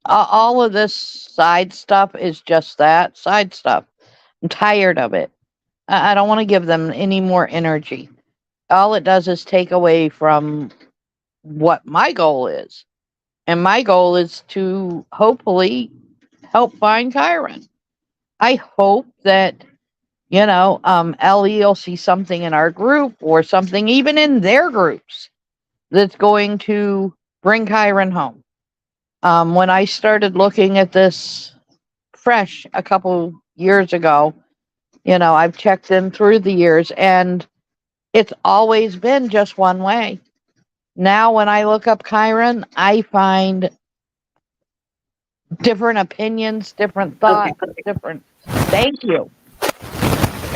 all of this side stuff is just that side stuff. I'm tired of it. I don't want to give them any more energy. All it does is take away from what my goal is. And my goal is to hopefully help find kyron. I hope that, Ellie will see something in our group or something even in their groups that's going to bring kyron home. When I started looking at this fresh a couple years ago, I've checked in through the years and it's always been just one way. Now, when I look up kyron, I find different opinions, different Okay. thoughts, different. Thank you.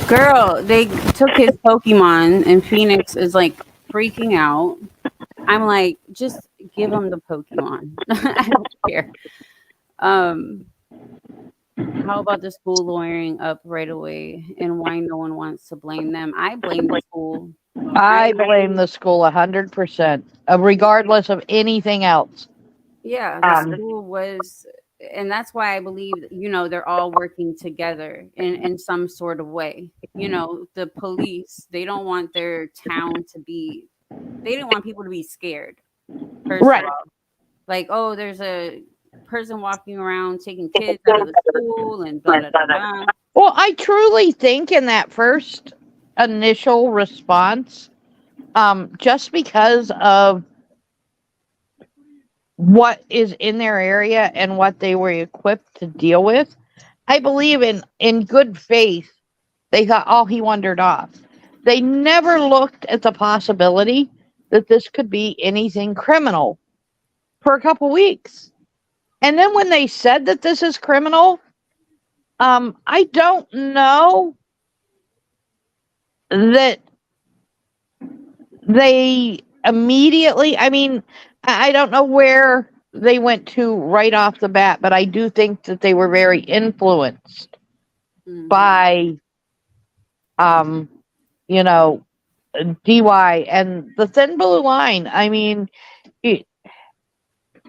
Girl, they took his Pokemon and Phoenix is like freaking out. I'm like, just give him the Pokemon. I don't care. Um, how about the school lawyering up right away and why no one wants to blame them? I blame the school. I I blame the school 100%, regardless of anything else. Yeah, the school was, and that's why I believe, they're all working together in some sort of way. The police, they don't want their town to be, they didn't want people to be scared, first of Right. all. Like, oh, there's a person walking around taking kids out of the school and blah, blah, blah. Well, I truly think in that first initial response, just because of what is in their area and what they were equipped to deal with, I believe in good faith, they thought, oh, he wandered off. They never looked at the possibility that this could be anything criminal for a couple weeks. And then when they said that this is criminal, I don't know that they immediately, I mean, I don't know where they went to right off the bat, but I do think that they were very influenced by, um, you know, DY and the thin blue line. I mean,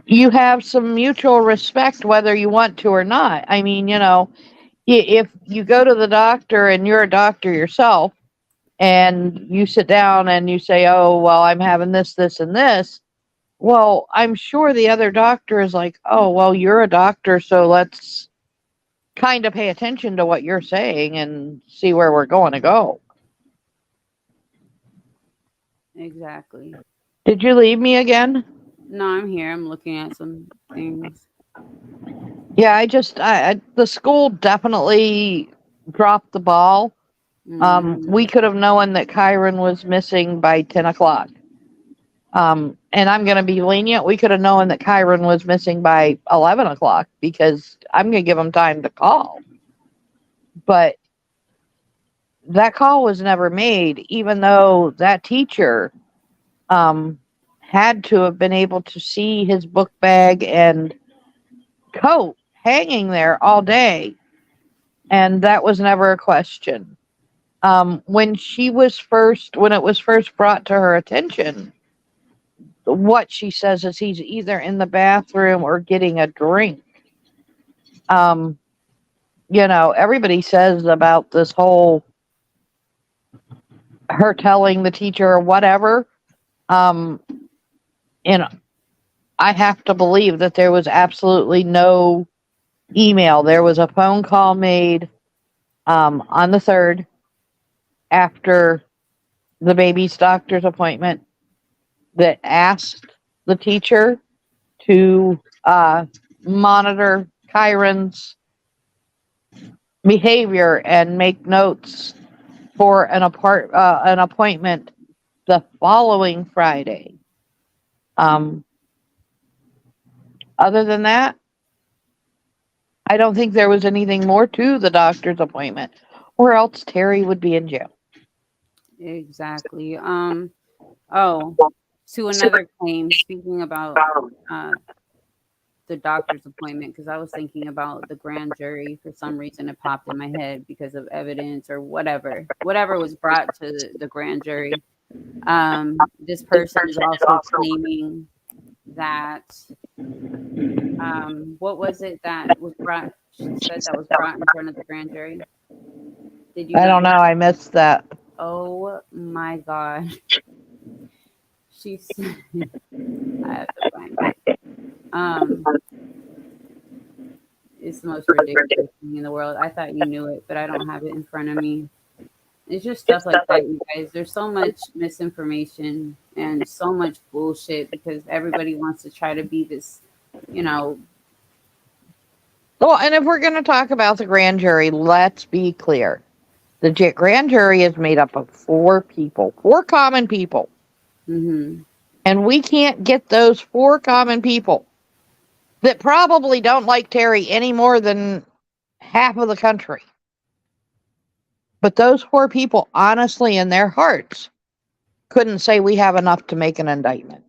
you have some mutual respect whether you want to or not. I mean, if you go to the doctor and you're a doctor yourself and you sit down and you say, oh, well, I'm having this, this, and this. Well, I'm sure the other doctor is like, oh, well, you're a doctor, so let's kind of pay attention to what you're saying and see where we're going to go. Exactly. Did you leave me again? No, I'm here. I'm looking at some things. Yeah, the school definitely dropped the ball. We Hmm. could have known that Kyron was missing by 10 o'clock. And I'm going to be lenient. We could have known that Kyron was missing by 11 o'clock because I'm going to give him time to call. But that call was never made, even though that teacher um, had to have been able to see his book bag and coat hanging there all day. And that was never a question. When it was first brought to her attention, what she says is he's either in the bathroom or getting a drink. Um, everybody says about this whole her telling the teacher or whatever. Um, and I have to believe that there was absolutely no email. There was a phone call made on the 3rd after the baby's doctor's appointment that asked the teacher to monitor Kyron's behavior and make notes for an appointment the following Friday. Um, Other than that, I don't think there was anything more to the doctor's appointment, or else Terry would be in jail. Exactly. Oh, to another claim. Speaking about uh, the doctor's appointment, because I was thinking about the grand jury for some reason. It popped in my head because of evidence or whatever was brought to the grand jury. This person is also claiming that what was it that was brought? She said that was brought in front of the grand jury. Did you I don't not? know. I missed that. Oh my god. She said, I have to find it. Um, it's the most ridiculous thing in the world. I thought you knew it, but I don't have it in front of me. It's just stuff like that, you guys. There's so much misinformation and so much bullshit because everybody wants to try to be this, you know, Well, and if we're going to talk about the grand jury, let's be clear. The grand jury is made up of 4 people, 4 common people. hmm And we can't get those 4 common people that probably don't like Terry any more than half of the country. But those 4 people, honestly, in their hearts, couldn't say we have enough to make an indictment.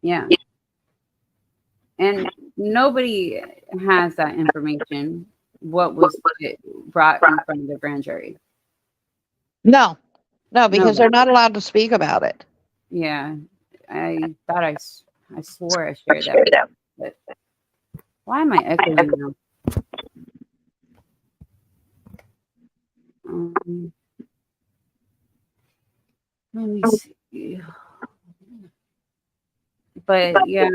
yeah. And nobody has that information. What was brought in front of the grand jury? No, no, because Nobody. they're not allowed to speak about it. Yeah, I thought I swore I shared that with you, but why am I echoing now? Um, let me see. But yeah,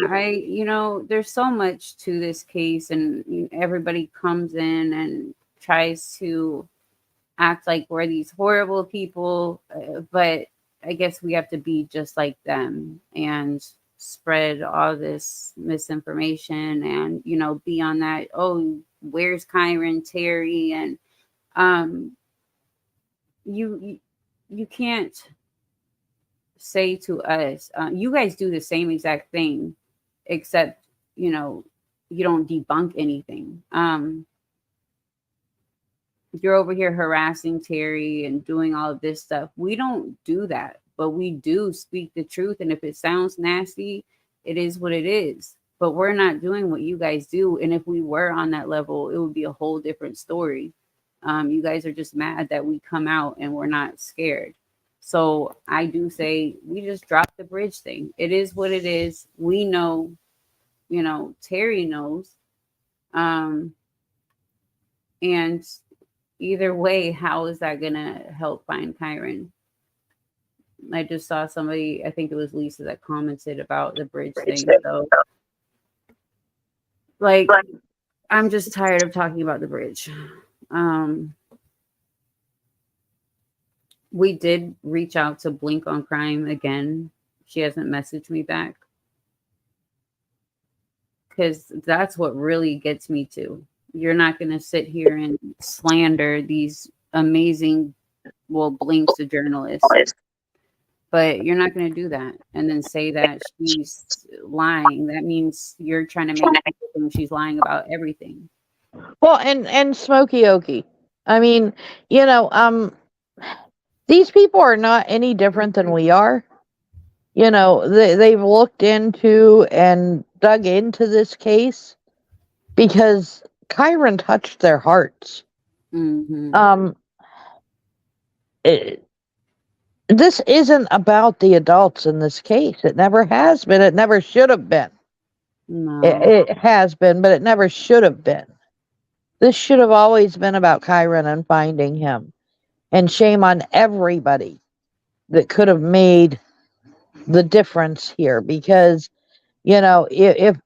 there's so much to this case, and everybody comes in and tries to act like we're these horrible people, but I guess we have to be just like them and spread all this misinformation and be on that. Oh, where's Kyron, Terry, and um, you you can't say to us, you guys do the same exact thing, except you don't debunk anything. You're over here harassing Terry and doing all of this stuff. We don't do that, but we do speak the truth. And if it sounds nasty, it is what it is. But we're not doing what you guys do. And if we were on that level, it would be a whole different story. You guys are just mad that we come out and we're not scared. So I do say we just drop the bridge thing. It is what it is. We know, Terry knows. Um, and either way, how is that gonna help find Kyron? I just saw somebody, I think it was Lisa, that commented about the bridge thing. So, like, I'm just tired of talking about the bridge. We did reach out to Blink on Crime again. She hasn't messaged me back. Because that's what really gets me to. You're not going to sit here and slander these amazing, well, Blink's a journalist, but you're not going to do that and then say that she's lying. That means you're trying to make people think she's lying about everything. Well, and Smokey Okie. I mean, you know, these people are not any different than we are. You know, they've looked into and dug into this case because Kyron touched their hearts. Mm-hmm. This isn't about the adults in this case. It never has been. It never should have been. No. It has been, but it never should have been. This should have always been about Kyron and finding him. And shame on everybody that could have made the difference here, because, you know, if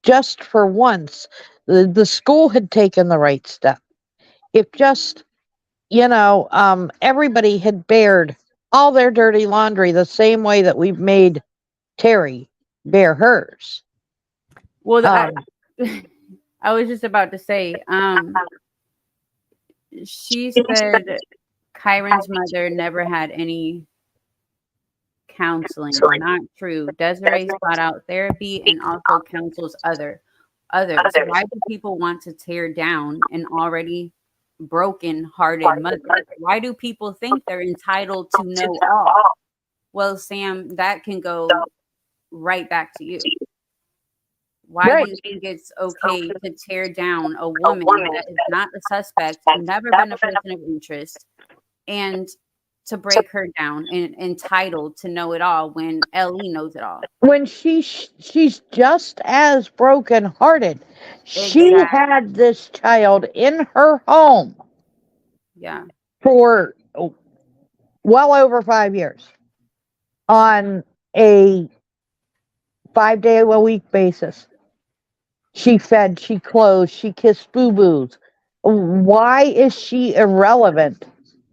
just for once the school had taken the right step, if just, you know, everybody had bared all their dirty laundry the same way that we've made Terry bear hers. Well, I was just about to say, she said Kyron's mother never had any counseling. Not true. Desiree sought out therapy and also counsels others. Why do people want to tear down an already broken-hearted mother? Why do people think they're entitled to know all? Well, Sam, that can go right back to you. Why do you think it's okay to tear down a woman that is not a suspect, never been a person of interest, and to break her down and entitled to know it all when Ellie knows it all? When she's just as brokenhearted. She had this child in her home. Yeah. For well over 5 years on a 5-day-a-week basis. She fed, she clothed, she kissed boo-boos. Why is she irrelevant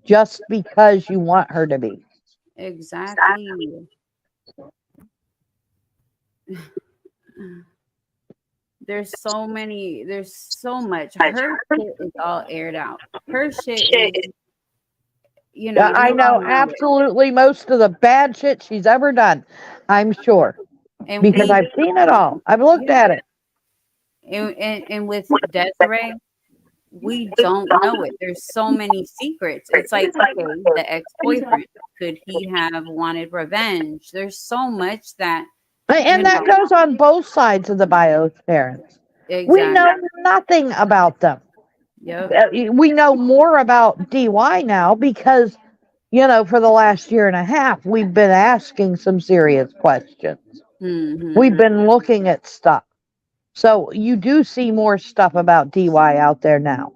just because you want her to be? Exactly. There's so much. Her shit is all aired out. Her shit is, you know. I know absolutely most of the bad shit she's ever done. I'm sure. And because I've seen it all. I've looked at it. And with Desiree, we don't know it. There's so many secrets. It's like, okay, the ex-boyfriend, could he have wanted revenge? There's so much that, and that goes on both sides of the bio parents. Exactly. We know nothing about them. Yep. We know more about DY now because, you know, for the last year and a half, we've been asking some serious questions. Mm-hmm. We've been looking at stuff. So you do see more stuff about DY out there now.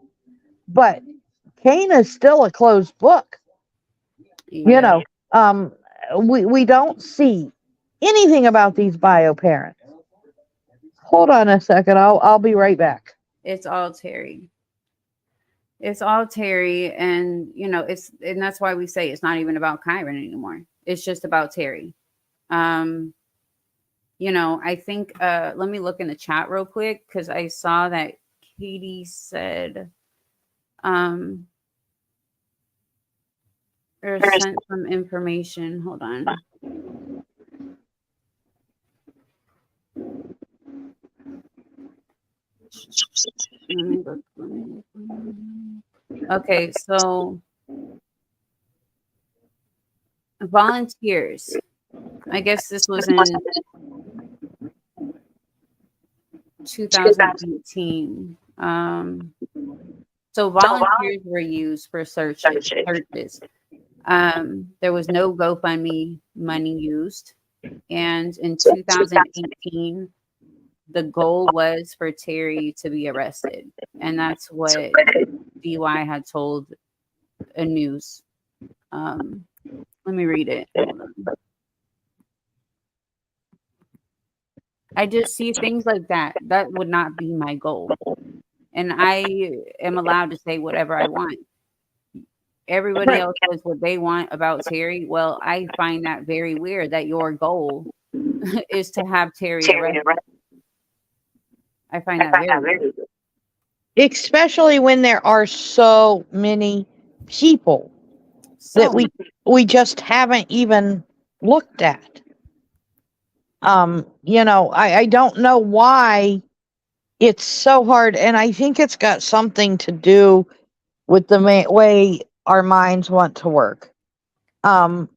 But Kane is still a closed book. Yeah. You know, we don't see anything about these bio parents. Hold on a second. I'll be right back. It's all Terry. It's all Terry, and you know, and that's why we say it's not even about Kyron anymore. It's just about Terry. You know, I think let me look in the chat real quick because I saw that Katie said or sent some information. Hold on. Okay, so volunteers. I guess this was in 2018. So volunteers were used for searches. There was no GoFundMe money used. And in 2018, the goal was for Terry to be arrested. And that's what DY had told a news Let me read it. Hold on. I just see things like that. That would not be my goal. And I am allowed to say whatever I want. Everybody Right. else says what they want about Terry. Well, I find that very weird that your goal is to have Terry arrested. I find that very weird. Especially when there are so many people that So we just haven't even looked at. I don't know why it's so hard, and I think it's got something to do with the way our minds want to work.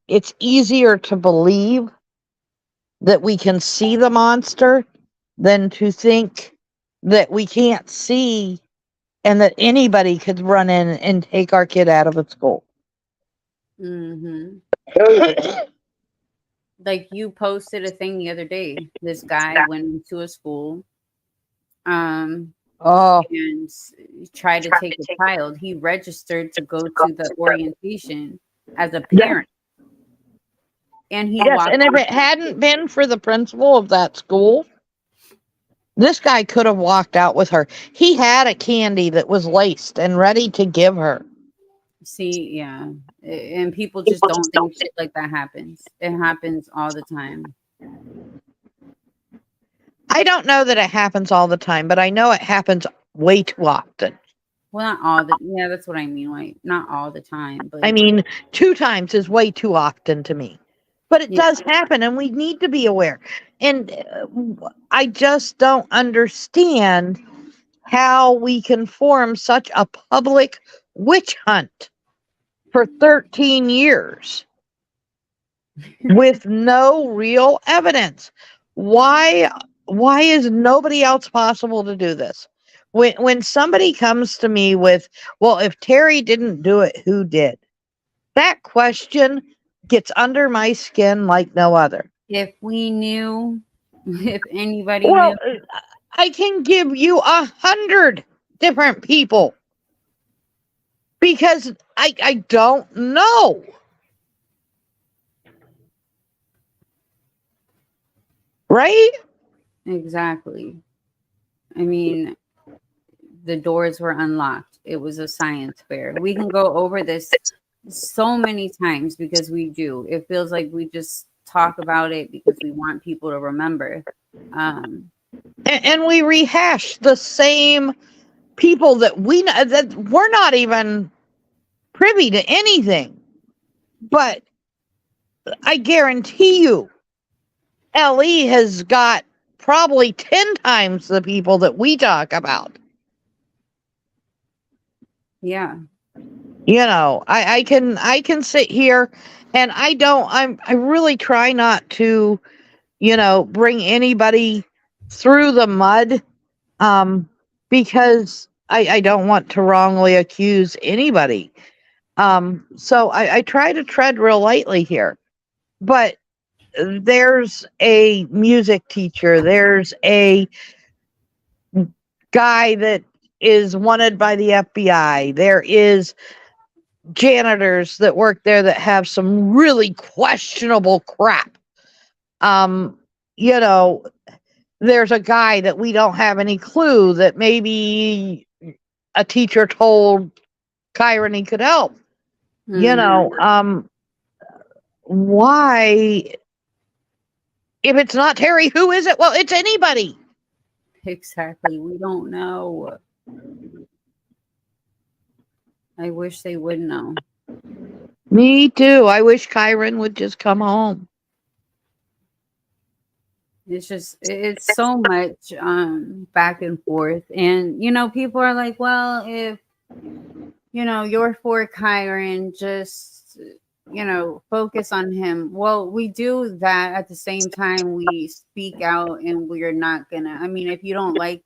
It's easier to believe that we can see the monster than to think that we can't see and that anybody could run in and take our kid out of a school. mhm. Like you posted a thing the other day. This guy went into a school um Oh, and tried to take a child. He registered to go to the orientation as a yes, parent and he yes. walked And if in. it hadn't been for the principal of that school, this guy could have walked out with her. He had a candy that was laced and ready to give her. See, yeah. And people just don't think shit like that happens. It happens all the time. I don't know that it happens all the time, but I know it happens way too often. Well, not all the yeah, that's what I mean. Like not all the time, I but mean, 2 times is way too often to me. But it yeah. does happen, and we need to be aware. And I just don't understand how we can form such a public witch hunt for 13 years with no real evidence. Why why is nobody else possible to do this? When somebody comes to me with, well, if Terry didn't do it, who did? That question gets under my skin like no other. If we knew, if anybody Well, knew, I can give you 100 different people because I don't know. Right? exactly. I mean, the doors were unlocked. It was a science fair. We can go over this so many times because we do. It feels like we just talk about it because we want people to remember. Um, And we rehash the same people that we know that we're not even privy to anything. But I guarantee you, LE has got probably 10 times the people that we talk about. yeah. I can sit here and I really try not to, bring anybody through the mud, um, because I don't want to wrongly accuse anybody. So I try to tread real lightly here. But there's a music teacher, there's a guy that is wanted by the FBI, there is janitors that work there that have some really questionable crap. Um, you know, there's a guy that we don't have any clue that maybe a teacher told kyron he could help. you Hmm. know um why, if it's not Terry, who is it? Well, it's anybody. Exactly. We don't know. I wish they would know. Me too. I wish kyron would just come home. It's just it's so much back and forth. And people are like, well, if you're for Kyron, just focus on him. Well, we do that at the same time we speak out and we're not gonna I mean, if you don't like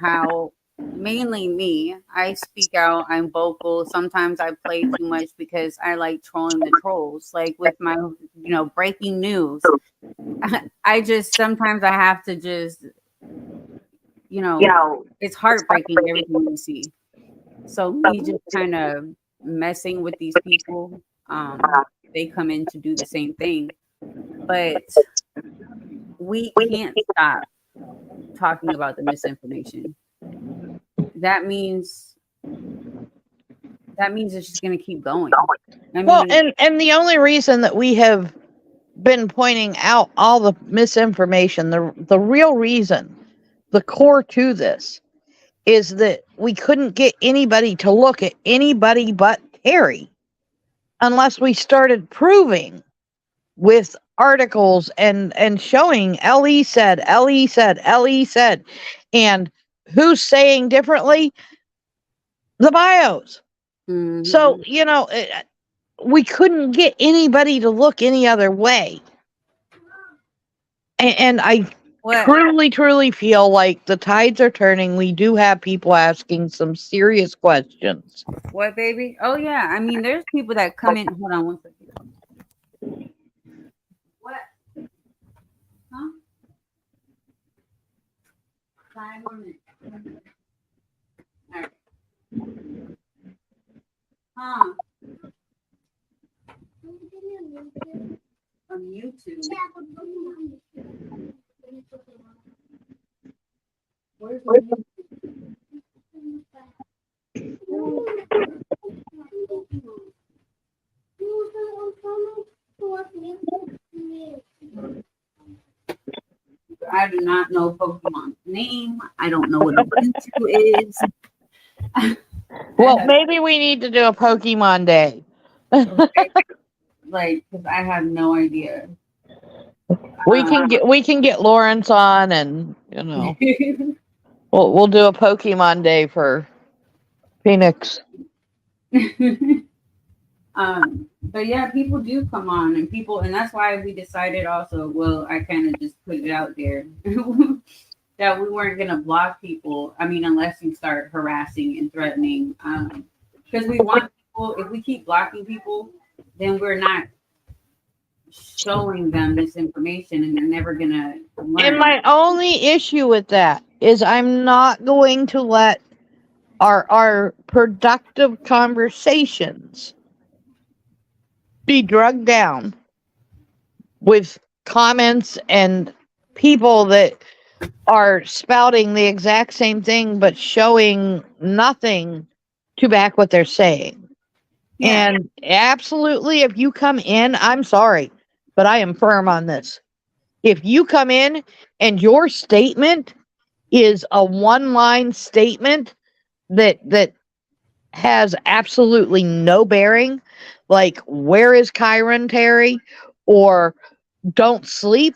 how mainly me, I speak out, I'm vocal. Sometimes I play too much because I like trolling the trolls. Like with my breaking news. I just sometimes I have to just you know, it's heartbreaking everything we see. So me just kind of messing with these people. they come in to do the same thing. But we can't stop talking about the misinformation. That means it's just going to keep going. I Well, mean, and the only reason that we have been pointing out all the misinformation, the real reason, the core to this, is that we couldn't get anybody to look at anybody but Terry unless we started proving with articles and showing LE said, LE said, LE said, and who's saying differently? The bios. So, we couldn't get anybody to look any other way. And I truly feel like the tides are turning. We do have people asking some serious questions. What, baby? Oh, yeah. I mean, there's people that come in. Hold on one second. What? Huh? 5 more minutes. All right. Huh? On YouTube. Where's the YouTube? I do not know Pokemon's name. I don't know what a Mewtwo is. Well, maybe we need to do a Pokemon day. Like, because I have no idea. We can get Lawrence on, and we'll do a Pokemon day for Phoenix. But yeah, people do come on, and that's why we decided also. Well, I kind of just put it out there that we weren't gonna block people. I mean, unless you start harassing and threatening, because we want people. If we keep blocking people, then we're not showing them this information, and they're never gonna learn. And my only issue with that is I'm not going to let our productive conversations be drugged down with comments and people that are spouting the exact same thing but showing nothing to back what they're saying. Yeah. And absolutely, if you come in, I'm sorry, but I am firm on this. If you come in and your statement is a one-line statement that has absolutely no bearing, like where is kyron, Terry, or don't sleep,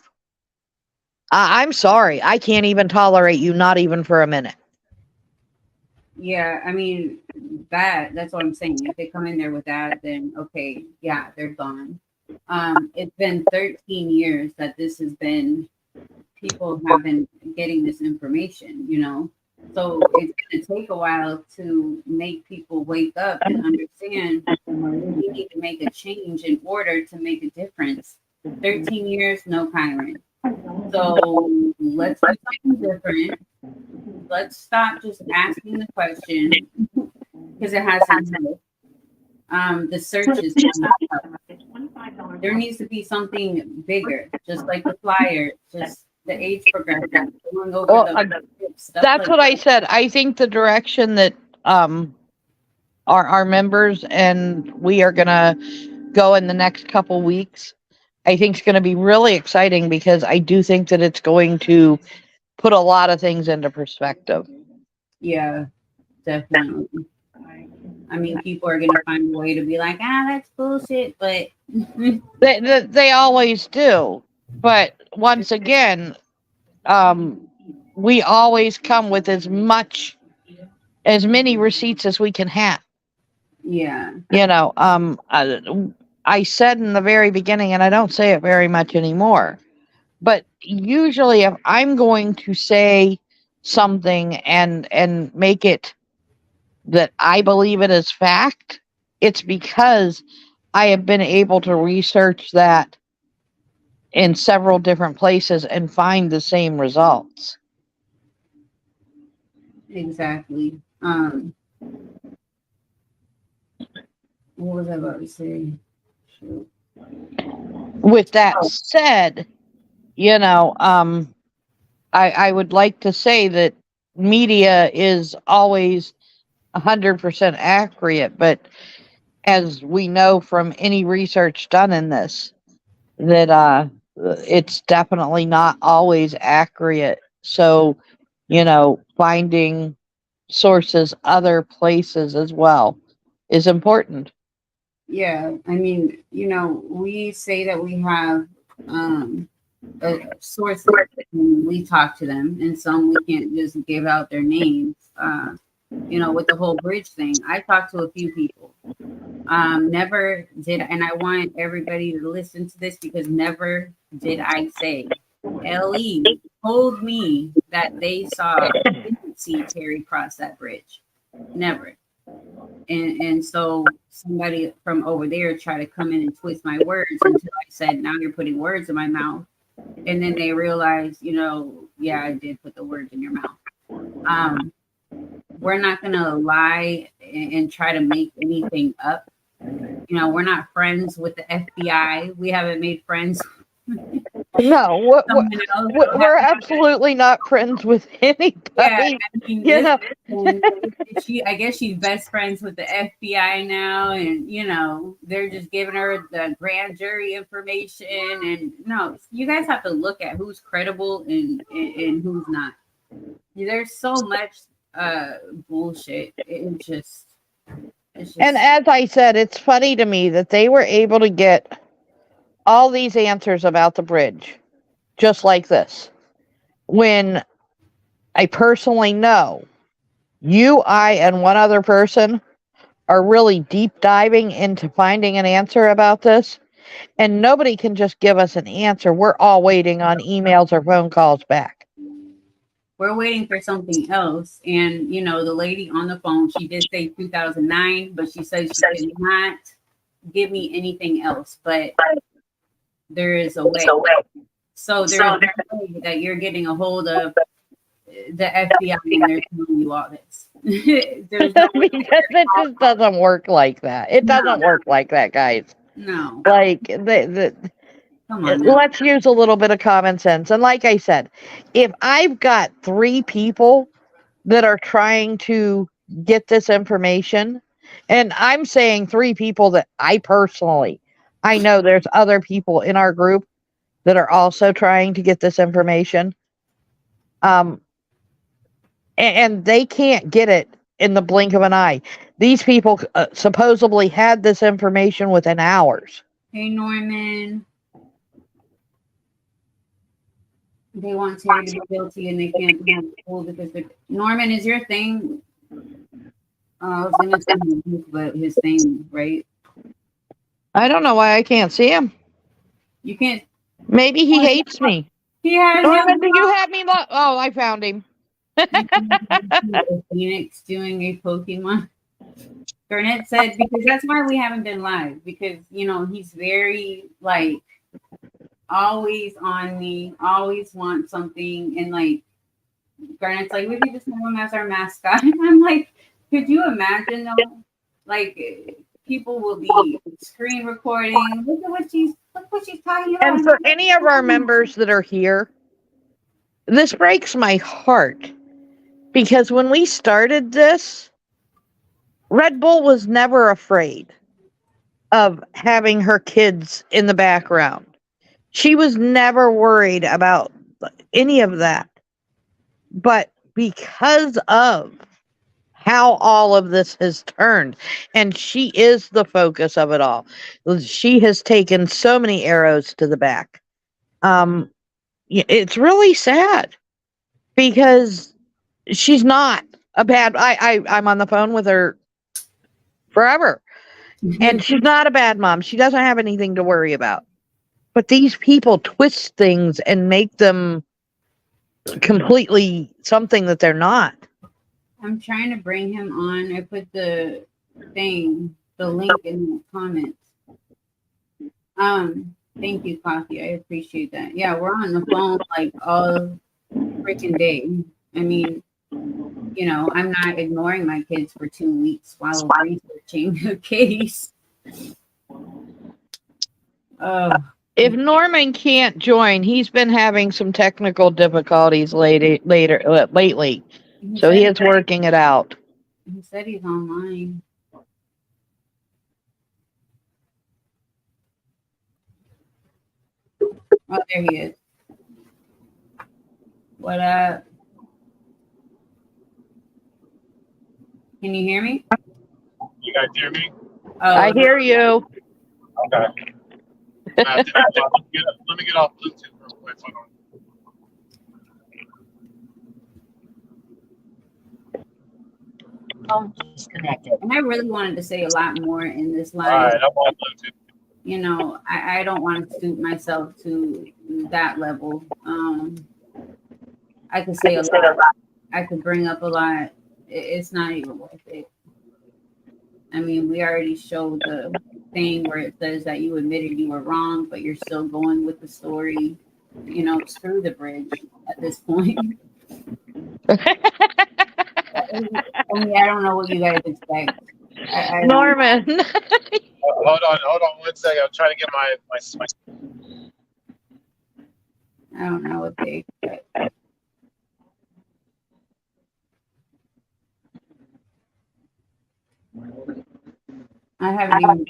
I'm sorry, I can't even tolerate you, not even for a minute. Yeah, I mean, that's what I'm saying. If they come in there with that, then okay, yeah, they're gone. It's been 13 years that this has been, people have been getting this information, so it's going to take a while to make people wake up and understand we need to make a change in order to make a difference. 13 years, no kyron. So let's do something different. Let's stop just asking the question because it hasn't helped. The searches have not helped. There needs to be something bigger, just like the flyer, just the age progression. That's what I said. I think the direction that our members and we are gonna go in the next couple weeks, I think it's going to be really exciting because I do think that it's going to put a lot of things into perspective. Yeah, definitely. I mean, people are going to find a way to be like, that's bullshit, but they always do. But once again, we always come with as many receipts as we can have. Yeah. I said in the very beginning, and I don't say it very much anymore, but usually if I'm going to say something and make it that I believe it as fact, it's because I have been able to research that in several different places and find the same results. Exactly. What was I about to say? Shoot. With that said, you know, I would like to say that media is always 100% accurate, but as we know from any research done in this, that it's definitely not always accurate. So, finding sources other places as well is important. Yeah, I mean, we say that we have sources and we talk to them, and some we can't just give out their names. With the whole bridge thing, I talked to a few people. Never did, and I want everybody to listen to this because never did I say LE told me that they didn't see Terry cross that bridge. Never. And so somebody from over there tried to come in and twist my words until I said, now you're putting words in my mouth. And then they realized, yeah, I did put the words in your mouth. We're not going to lie and try to make anything up. We're not friends with the FBI. We haven't made friends. No, we're absolutely not friends with anybody. Yeah, I mean, you know. I guess she's best friends with the FBI now, and they're just giving her the grand jury information. And no, you guys have to look at who's credible and who's not. There's so much bullshit. It's just. And as I said, it's funny to me that they were able to get all these answers about the bridge, just like this. When I personally know you, I, and one other person are really deep diving into finding an answer about this, and nobody can just give us an answer. We're all waiting on emails or phone calls back. We're waiting for something else. And, the lady on the phone, she did say 2009, but she said she could not give me anything else. But there is a way. So there's a way that you're getting a hold of the FBI and they're telling you all this. Because it just doesn't work like that. It doesn't work like that, guys. No. Like, come on now. Let's use a little bit of common sense. And like I said, if I've got 3 people that are trying to get this information, and I'm saying 3 people that I know there's other people in our group that are also trying to get this information. And they can't get it in the blink of an eye. These people supposedly had this information within hours. Hey, Norman. They want Terry to be guilty and they can't be pulled because Norman, is your thing? I was going to say but his thing, right? I don't know why I can't see him. You can't. Maybe he hates me. He has. Norman, do you have me? Oh, I found him. Phoenix doing a Pokemon. Burnett said because that's why we haven't been live because he's very always on me, always want something, and Garnett's like, we could just have him as our mascot. And I'm like, could you imagine though? People will be screen recording. Look what she's talking about. And for any of our members that are here, this breaks my heart because when we started this, Red Bull was never afraid of having her kids in the background. She was never worried about any of that. But because of how all of this has turned, and she is the focus of it all, she has taken so many arrows to the back. It's really sad because she's not a bad. I'm on the phone with her forever, and she's not a bad mom. She doesn't have anything to worry about. But these people twist things and make them completely something that they're not. I'm trying to bring him on. I put the link in the comments. Thank you, Coffee. I appreciate that. Yeah, we're on the phone all freaking day. I mean, I'm not ignoring my kids for 2 weeks while researching a case. If Norman can't join, he's been having some technical difficulties lately. So he is working it out. He said he's online. Oh, there he is. What up? Can you hear me? You guys hear me? Oh, I hear you. Okay. Let me get off Bluetooth real quick. Disconnected. And I really wanted to say a lot more in this live. All right, I'm on Bluetooth. You know, I don't want to stoop myself to that level. I could say a lot. I could bring up a lot. It's not even worth it. I mean, we already showed the thing where it says that you admitted you were wrong, but you're still going with the story. You know, screw the bridge at this point. I mean, I don't know what you guys expect. Norman. Hold on 1 second. I'm trying to get my. I don't know what they expect. I haven't even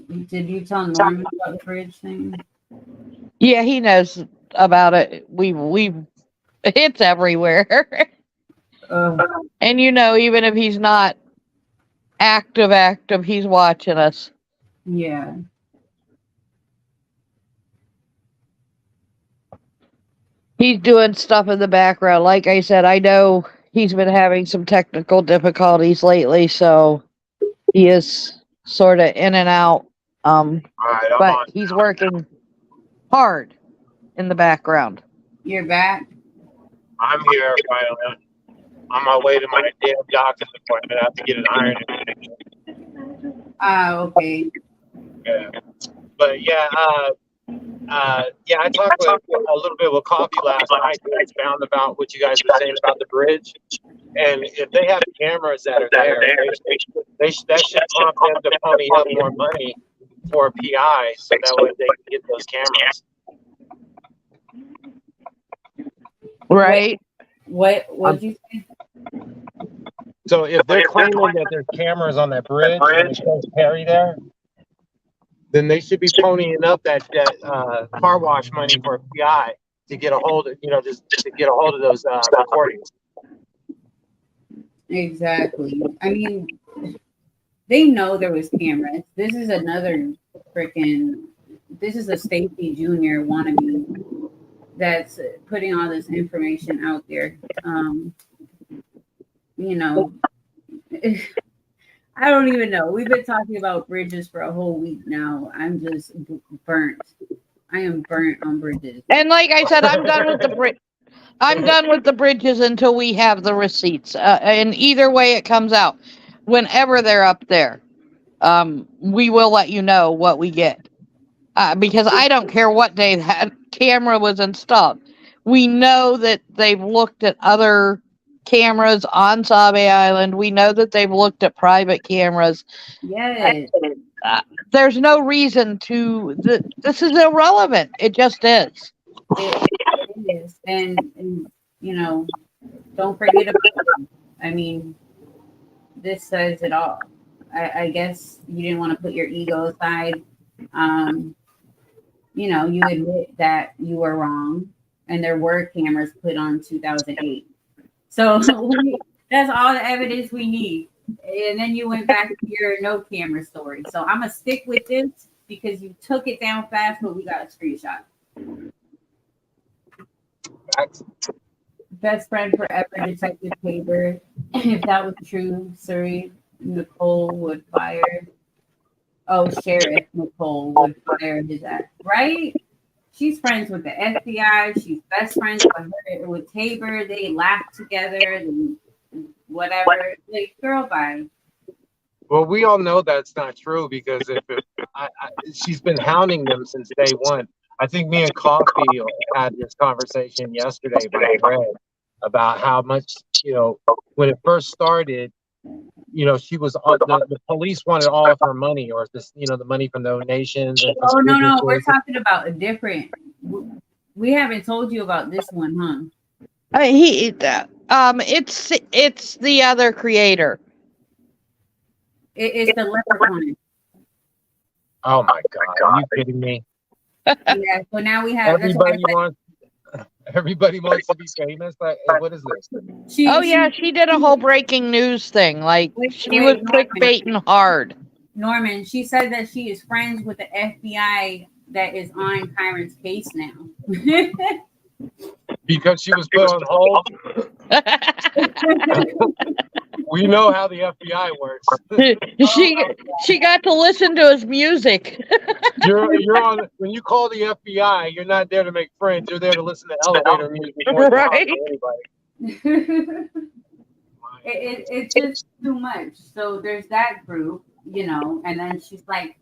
been. Did you tell Norman about the bridge thing? Yeah, he knows about it. It's everywhere. And you know, even if he's not active, he's watching us. Yeah. He's doing stuff in the background. Like I said, I know he's been having some technical difficulties lately, so he is sort of in and out. But he's working hard in the background. You're back? I'm here finally. On my way to my damn doctor's appointment. I have to get an iron infusion. Okay. Yeah. But yeah, I talked a little bit with Coffee last night to expound about what you guys were saying about the bridge. And if they have cameras that are there, that should prompt them to pony up more money for a PI so that way they can get those cameras. Right. What did you say? So if they're claiming that there's cameras on that bridge and it shows Perry there, then they should be ponying up that car wash money for a PI to get a hold of, just to get a hold of those recordings. Exactly. I mean, they know there was cameras. This is another this is a Stacy Jr. wannabe that's putting all this information out there. I don't even know. We've been talking about bridges for a whole week now. I'm just burnt. I am burnt on bridges. And like I said, I'm done with the bridge. I'm done with the bridges until we have the receipts. And either way it comes out, whenever they're up there, we will let you know what we get. Because I don't care what day that camera was installed. We know that they've looked at other cameras on Sabe Island. We know that they've looked at private cameras. Yes. There's no reason to. This is irrelevant. It just is. It is. And don't forget about it. I mean, this says it all. I guess you didn't want to put your ego aside. You admit that you were wrong, and there were cameras put on 2008. So that's all the evidence we need. And then you went back to your no camera story. So I'm going to stick with this because you took it down fast, but we got a screenshot. Best friend forever, Detective Tabor. If that was true, Surrey Nicole would fire. Oh, Sheriff Nicole would fire his ass. Right? She's friends with the FBI. She's best friends with Tabor. They laugh together and whatever. Like, girl, bye. Well, we all know that's not true because she's been hounding them since day one. I think me and Coffee had this conversation yesterday by Fred about how much, when it first started, she was the police wanted all of her money, or this, the money from donations and from Oh no, we're businesses. talking about a different. We haven't told you about this one, huh? It's the other creator. It's the leprechaun. Oh my God! Are you kidding me? Yeah. So now we have everybody wants to be famous. Like, what is this? She did a whole breaking news thing. Like she was clickbaiting hard. Norman, she said that she is friends with the FBI that is on Kyron's case now. Because she was put on hold. We know how the FBI works. She got to listen to his music. You're on when you call the FBI. You're not there to make friends. You're there to listen to elevator music. Right. It's just too much. So there's that group, and then she's like,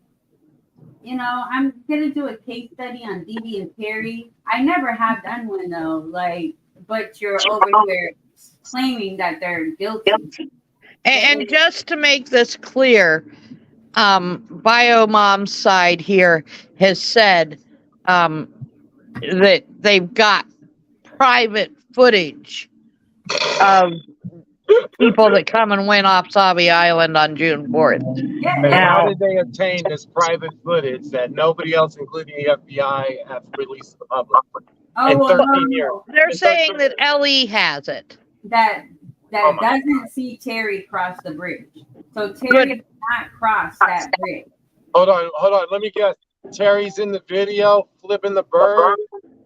I'm gonna do a case study on DB and Terry. I never have done one though. Like, but you're over here claiming that they're guilty. And just to make this clear, BioMom's side here has said that they've got private footage of people that come and went off Sabi Island on June 4th. Yeah. And how did they obtain this private footage that nobody else, including the FBI, have released to the public in 13 years? They're saying that Ellie has it. That doesn't see Terry cross the bridge. So Terry did not cross that bridge. Hold on. Let me guess. Terry's in the video flipping the bird.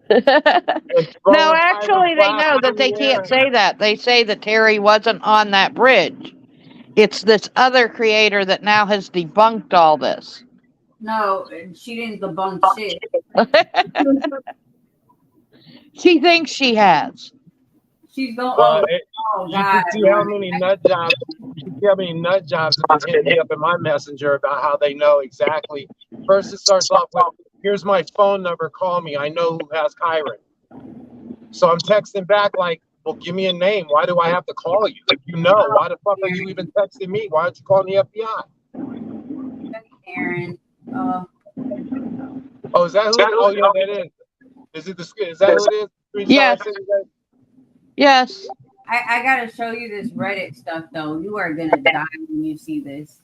No, actually, they know that they can't say that. They say that Terry wasn't on that bridge. It's this other creator that now has debunked all this. No, she didn't debunk shit. She thinks she has. She's going. You can see how many nut jobs. You can see how many nut jobs have been hitting me up in my messenger about how they know exactly. First, it starts off with, "Here's my phone number. Call me. I know who has Kyron." So I'm texting back like, "Well, give me a name. Why do I have to call you? If you know, why the fuck are you even texting me? Why aren't you calling the FBI?" Aaron. Oh, is that who? Oh, yeah, that is. Is that who it is? Yes. Yes. I gotta show you this Reddit stuff though. You are gonna die when you see this.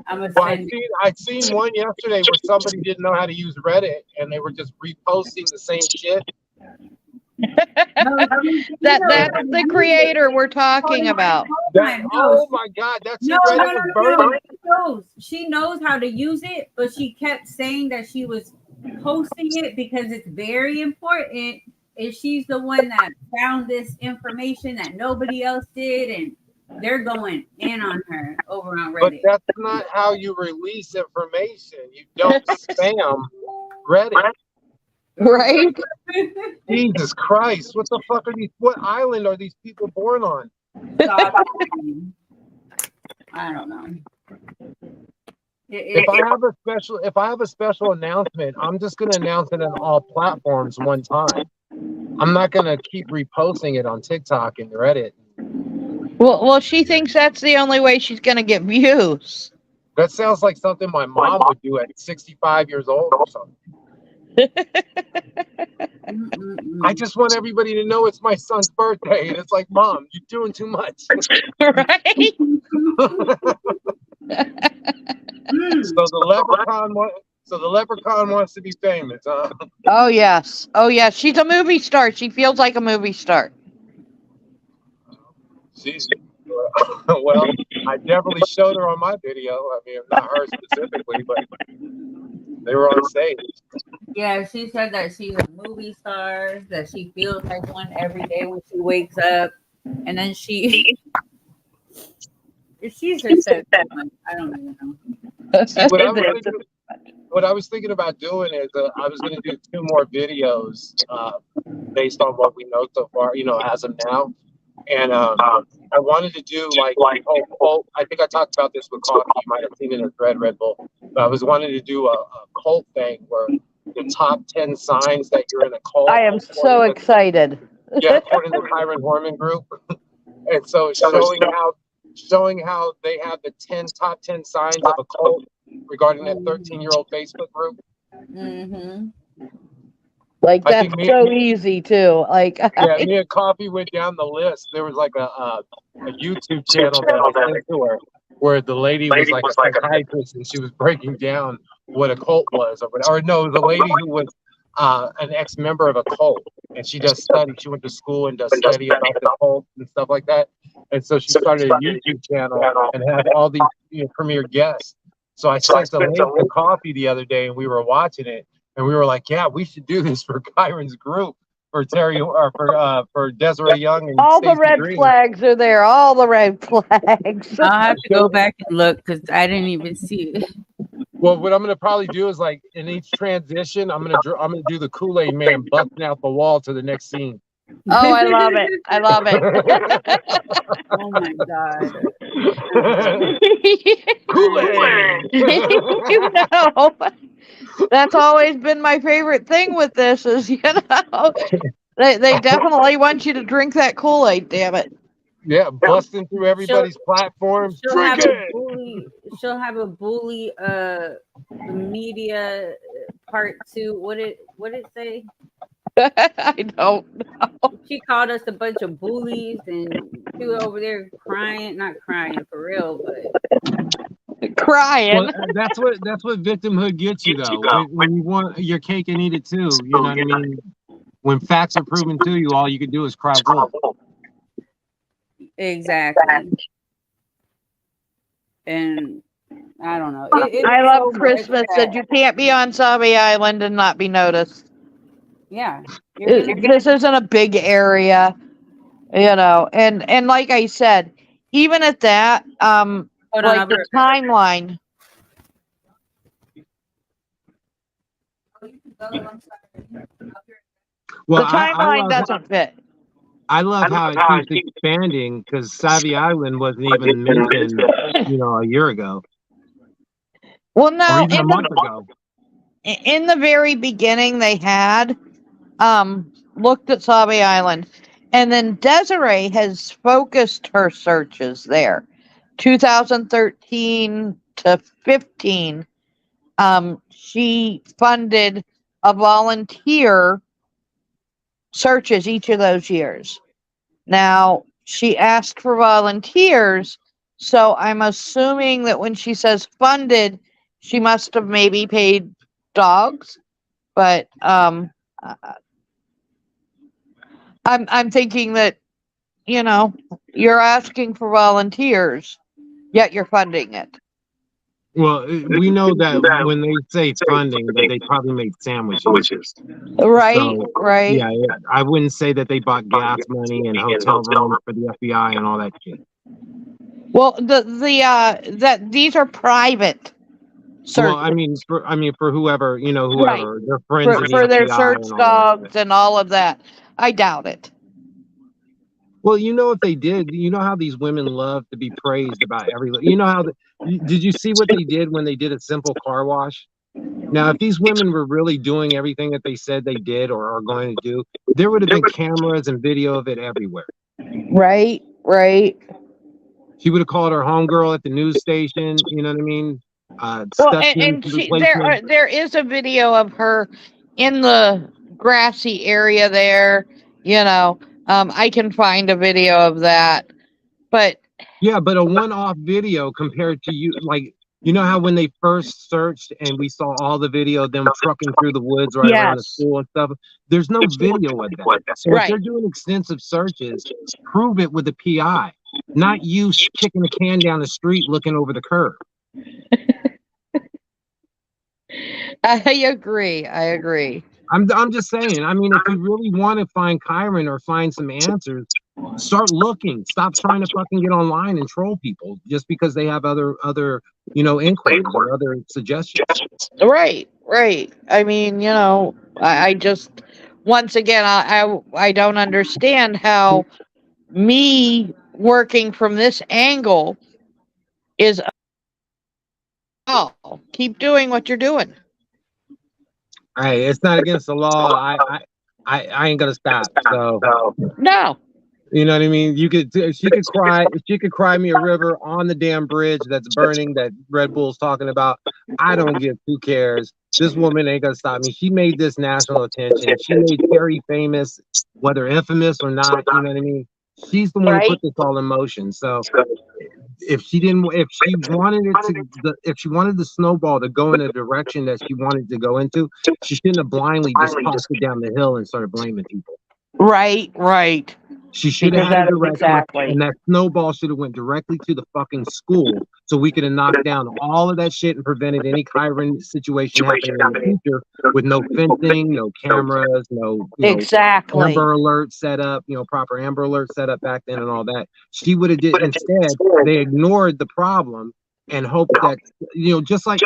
I seen one yesterday where somebody didn't know how to use Reddit and they were just reposting the same shit. That's the creator we're talking about. Oh my God, that's no. She knows how to use it, but she kept saying that she was posting it because it's very important. And she's the one that found this information that nobody else did, and they're going in on her over on Reddit. But that's not how you release information. You don't spam Reddit. Right? Jesus Christ. What the fuck are these? What island are these people born on? I don't know. If I have a special announcement, I'm just going to announce it on all platforms one time. I'm not going to keep reposting it on TikTok and Reddit. Well, she thinks that's the only way she's going to get views. That sounds like something my mom would do at 65 years old or something. I just want everybody to know it's my son's birthday. And it's like, Mom, you're doing too much. Right? So the leprechaun wants to be famous, huh? Oh yes. She's a movie star. She feels like a movie star. Well, I definitely showed her on my video. I mean, not her specifically, but they were on stage. Yeah, she said that she's a movie star, that she feels like one every day when she wakes up, and then she's just said, I don't even know. What I was thinking about doing is I was going to do 2 more videos based on what we know so far, as of now. And I wanted to do like cult. I think I talked about this with Coffee. You might have seen it in Red Bull. But I was wanting to do a cult thing where the top 10 signs that you're in a cult. I am so excited. Yeah, according to the Horman group. And so showing showing how they have the top 10 signs of a cult regarding that 13-year-old Facebook group. Mm-hmm. Like, I that's think so easy too. Like, yeah, me and Coffee went down the list. There was like a YouTube channel that I sent to her where the lady was like a psychiatrist and she was breaking down what a cult was. Or no, it was a lady who was an ex-member of a cult. And she does study. She went to school and does study about the cult and stuff like that. And so she started a YouTube channel and had all these premier guests. So I sent the link to Coffee the other day and we were watching it. And we were like, yeah, we should do this for Kyron's group, for Terry, or for Desiree Young and all the Stacey red Green. flags are there. All the red flags. I'll have to go back and look because I didn't even see it. Well, what I'm gonna probably do is like in each transition, I'm gonna do the Kool-Aid Man busting out the wall to the next scene. Oh, I love it. I love it. Oh my God. Kool-Aid. You know, that's always been my favorite thing with this is, you know, they definitely want you to drink that Kool-Aid, damn it. Yeah, busting through everybody's platform. Drink it. She'll have a bully media part 2. What did it say? I don't know. She called us a bunch of bullies and she was over there crying, not crying for real, but Crying. Well, that's what victimhood gets you though. When you want your cake and eat it too, you know what I mean? When facts are proven to you, all you can do is cry wolf. exactly. And I don't know. I love Christmas that you can't be on Sabi Island and not be noticed. Yeah. This isn't a big area, you know, and like I said, even at that, like the timeline. Well, The timeline doesn't fit. I love how it keeps expanding because Savi Island wasn't even mentioned, a year ago. Well, no, or even a month ago. In the very beginning, they had looked at Sabi Island, and then Desiree has focused her searches there. 2013 to 15, she funded a volunteer searches each of those years. Now, she asked for volunteers, so I'm assuming that when she says funded, she must have maybe paid dogs, but I'm thinking that, you're asking for volunteers, yet you're funding it. Well, we know that when they say funding, that they probably made sandwiches. Right, So, right. Yeah, I wouldn't say that they bought gas money and hotel rooms for the FBI and all that shit. Well, these are private searches. Well, I mean for whoever, whoever Right. their friends for their FBI search and all dogs and all of that. I doubt it. Well, if they did, how these women love to be praised about every. Did you see what they did when they did a simple car wash? Now, if these women were really doing everything that they said they did or are going to do, there would have been cameras and video of it everywhere. Right. She would have called her homegirl at the news station. You know what I mean? Well, and there is a video of her in the grassy area there. I can find a video of that, but yeah, but a one-off video compared to you, like. You know how when they first searched and we saw all the video of them trucking through the woods around the school and stuff? There's no video of that. So if they're doing extensive searches, prove it with the PI, not you kicking a can down the street looking over the curb. I agree. I'm just saying. I mean, if you really want to find Kyron or find some answers, start looking. Stop trying to fucking get online and troll people just because they have other inquiries or other suggestions. Right. I mean, I just once again I don't understand how me working from this angle is. Oh, keep doing what you're doing. Hey, it's not against the law. I ain't gonna stop. So no. You know what I mean? She could cry me a river on the damn bridge that's burning that Red Bull's talking about. I don't give who cares. This woman ain't gonna stop me. She made this national attention. She made Terry famous, whether infamous or not. You know what I mean? She's the one who put this all in motion. So if she wanted the snowball to go in a direction that she wanted to go into, she shouldn't have blindly just tossed it down the hill and started blaming people. Right. She should have had a direction, and that snowball should have went directly to the fucking school, so we could have knocked down all of that shit and prevented any kyron situation happening in the future with no fencing, no cameras, no Amber Alert set up, proper Amber Alert set up back then and all that. She would have did instead. They ignored the problem and hoped that just like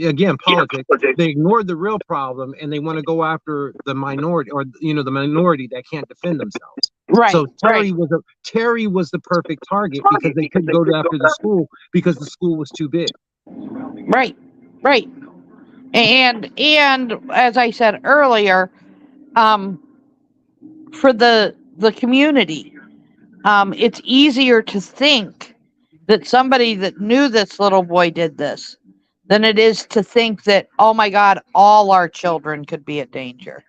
again politics, they ignored the real problem and they want to go after the minority or the minority that can't defend themselves. Right. So Terry was the perfect target because they couldn't go after the school because the school was too big. Right. And as I said earlier, for the community, it's easier to think that somebody that knew this little boy did this than it is to think that, oh my God, all our children could be at danger.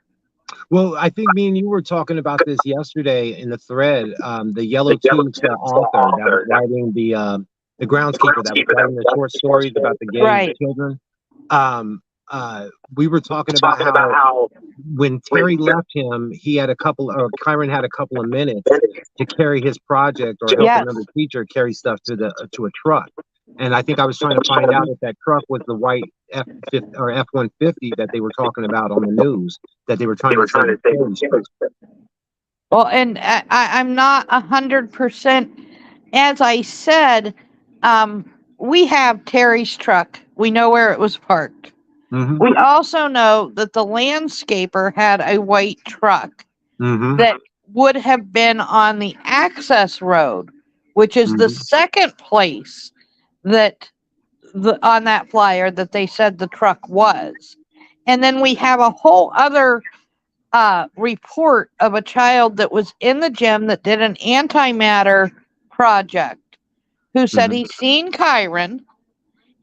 Well, I think me and you were talking about this yesterday in the thread. The Yellow Tooth author that was writing the groundskeeper that was writing the short stories about the gay children. We were talking about how when Terry left him, kyron had a couple of minutes to carry his project or help another teacher carry stuff to a truck. And I think I was trying to find out if that truck was the white F-150 that they were talking about on the news that they were trying to say. Well, and I'm not 100%. As I said, we have Terry's truck. We know where it was parked. Mm-hmm. We also know that the landscaper had a white truck that would have been on the access road, which is the second place that on that flyer that they said the truck was. And then we have a whole other report of a child that was in the gym that did an antimatter project who said he's seen kyron.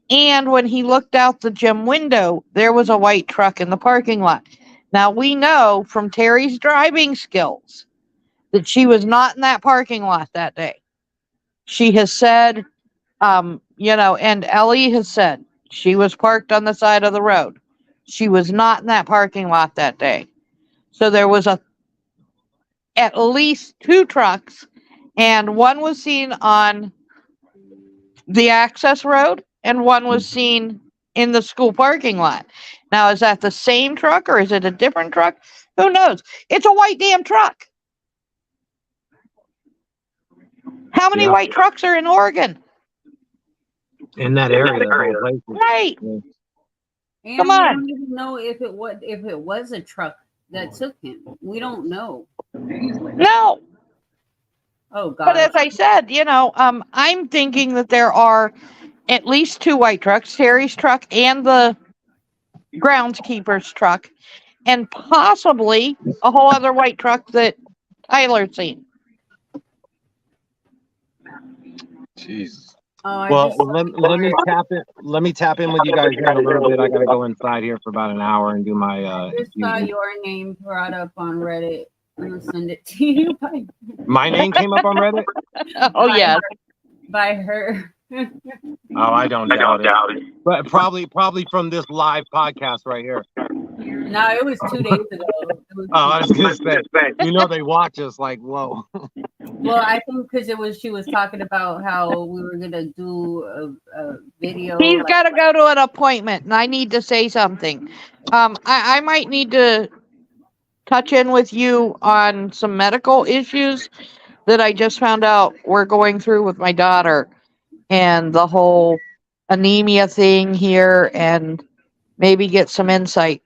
And when he looked out the gym window, there was a white truck in the parking lot. Now, we know from Terry's driving skills that she was not in that parking lot that day. She has said, and Ellie has said, she was parked on the side of the road. She was not in that parking lot that day. So there was at least two trucks, and one was seen on the access road, and one was seen in the school parking lot. Now, is that the same truck or is it a different truck? Who knows? It's a white damn truck. How many white trucks are in Oregon? In that area. Right. And come on. We don't even know if it was a truck that took him. We don't know. No. Oh, God. But as I said, I'm thinking that there are at least two white trucks, Terry's truck and the groundskeeper's truck, and possibly a whole other white truck that Tyler's seen. Jesus. Let me tap in with you guys here in a little bit. I gotta go inside here for about an hour and do my I just saw your name brought up on Reddit. I'm gonna send it to you. My name came up on Reddit? Yes. By her. Oh, I don't doubt it. But probably from this live podcast right here. No, it was 2 days ago. I was gonna say, they watch us like, whoa. Well, I think because she was talking about how we were gonna do a video. He's got to go to an appointment, and I need to say something. I might need to touch in with you on some medical issues that I just found out we're going through with my daughter, and the whole anemia thing here, and maybe get some insight.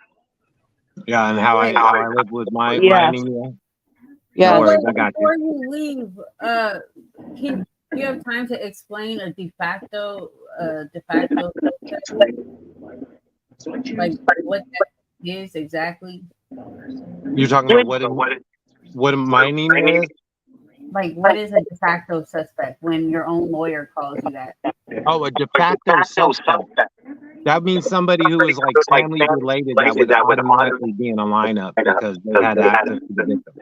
Yeah, and how I live with my anemia. Yeah. Before you leave, do you have time to explain a de facto like what that is exactly? You're talking about what my anemia is? like, what is a de facto suspect when your own lawyer calls you that? Oh, a de facto suspect. That means somebody who is like family related that would automatically be in a lineup because they had access to the victim.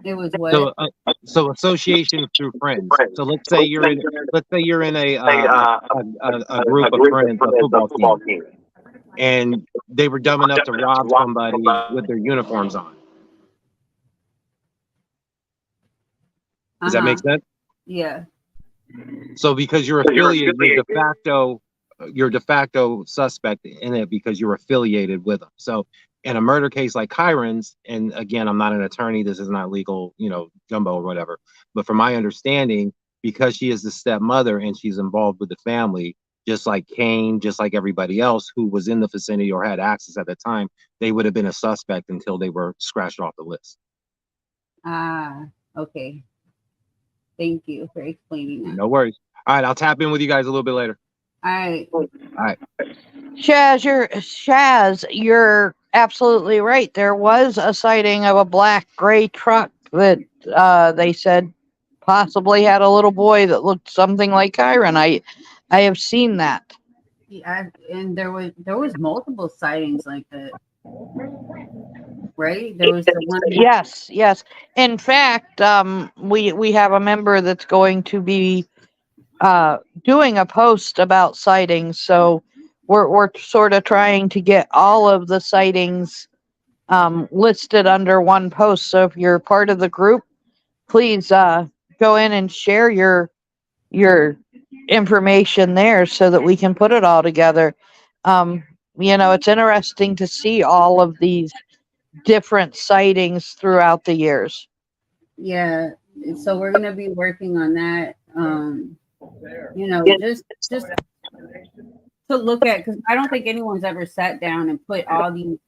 It was what? So association through friends. So let's say you're in a group of friends, a football team, and they were dumb enough to rob somebody with their uniforms on. Does that make sense? Yeah. So because you're affiliated, you're de facto suspect in it because you're affiliated with them. So in a murder case like Kyron's, and again, I'm not an attorney, this is not legal, gumbo or whatever, but from my understanding, because she is the stepmother and she's involved with the family, just like Kane, just like everybody else who was in the vicinity or had access at the time, they would have been a suspect until they were scratched off the list. Okay. Thank you for explaining that. No worries. All right, I'll tap in with you guys a little bit later. All right. Shaz, you're absolutely right. There was a sighting of a black gray truck that they said possibly had a little boy that looked something like Kyron. I have seen that. Yeah, and there was multiple sightings like that. Right? There was the one. Yes. In fact, we have a member that's going to be doing a post about sightings. So we're sort of trying to get all of the sightings listed under one post. So if you're part of the group, please go in and share your information there so that we can put it all together. It's interesting to see all of these different sightings throughout the years. Yeah, so we're gonna be working on that. Just to look at, because I don't think anyone's ever sat down and put all these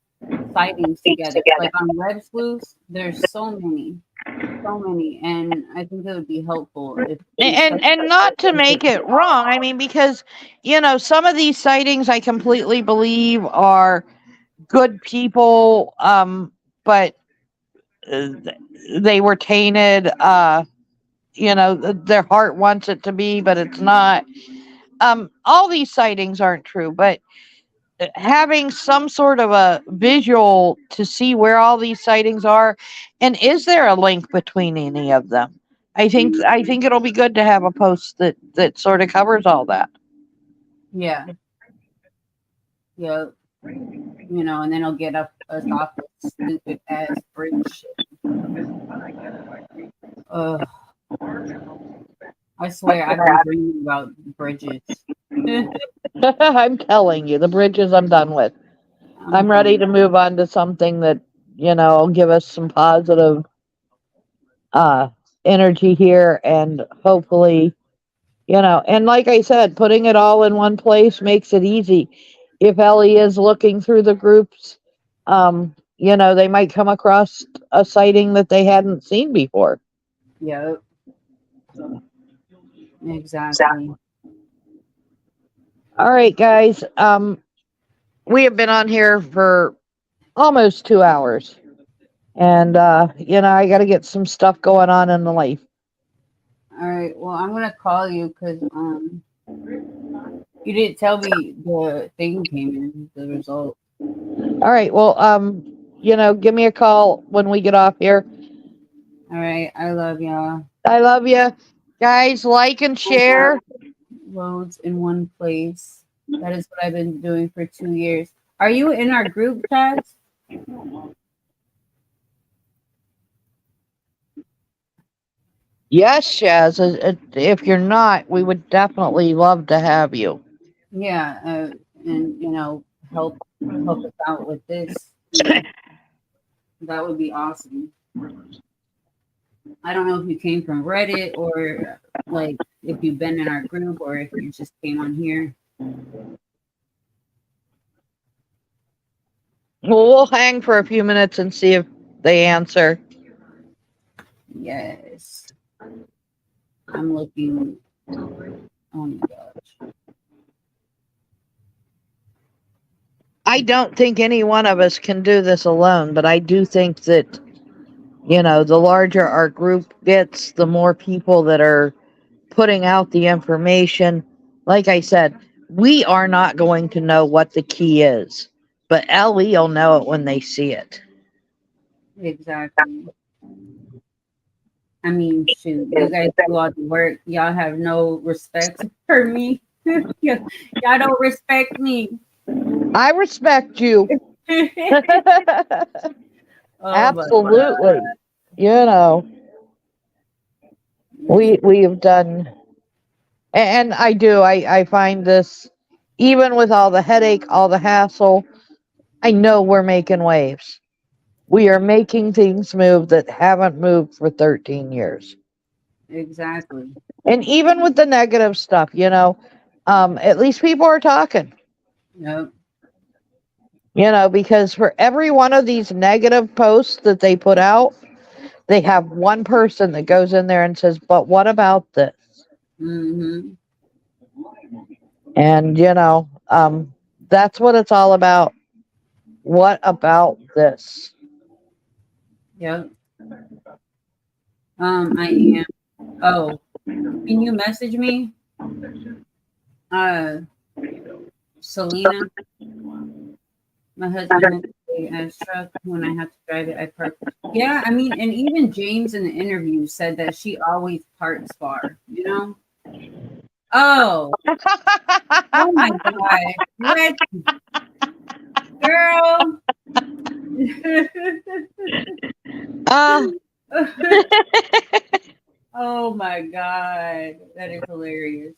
sightings together. Like on Web Sleuths, there's so many, and I think it would be helpful if and not to make it wrong. I mean, because some of these sightings I completely believe are good people, but they were tainted. Their heart wants it to be, but it's not. All these sightings aren't true, but having some sort of a visual to see where all these sightings are, and is there a link between any of them? I think it'll be good to have a post that sort of covers all that. Yeah. And then I'll get us off this stupid ass bridge shit. I swear I've been dreaming about bridges. I'm telling you, the bridges I'm done with. I'm ready to move on to something that, will give us some positive energy here, and hopefully, and like I said, putting it all in one place makes it easy. If Ellie is looking through the groups, they might come across a sighting that they hadn't seen before. Yep. Exactly. All right, guys. We have been on here for almost 2 hours. And, I got to get some stuff going on in the life. All right. Well, I'm going to call you because you didn't tell me the thing came in, the result. All right. Well, give me a call when we get off here. All right. I love y'all. I love you. Guys, like and share. Loads in one place. That is what I've been doing for 2 years. Are you in our group chats? Yes, Shaz. If you're not, we would definitely love to have you. Yeah, and help us out with this. That would be awesome. I don't know if you came from Reddit or like if you've been in our group or if you just came on here. Well, we'll hang for a few minutes and see if they answer. Yes. I'm looking. Oh my gosh. I don't think any one of us can do this alone, but I do think that, You know, the larger our group gets, the more people that are putting out the information. Like I said, we are not going to know what the key is, but LE will know it when they see it. Exactly. I mean, shoot, you guys do all the work. Y'all have no respect for me. Y'all don't respect me. I respect you. Oh my Absolutely. You know, God. we have done, and I find this, even with all the headache, all the hassle, I know we're making waves. We are making things move that haven't moved for 13 years. Exactly. And even with the negative stuff, at least people are talking, Yep. because for every one of these negative posts that they put out, they have one person that goes in there and says, but what about this? Mm-hmm. And, that's what it's all about. What about this? Yep. I am. Oh, can you message me? Selena, my husband has a big ass truck. When I have to drive it, I park. Yeah, I mean, and even James in the interview said that she always parks far, you know? Oh, oh my God. What? Girl. uh, Oh my God. That is hilarious.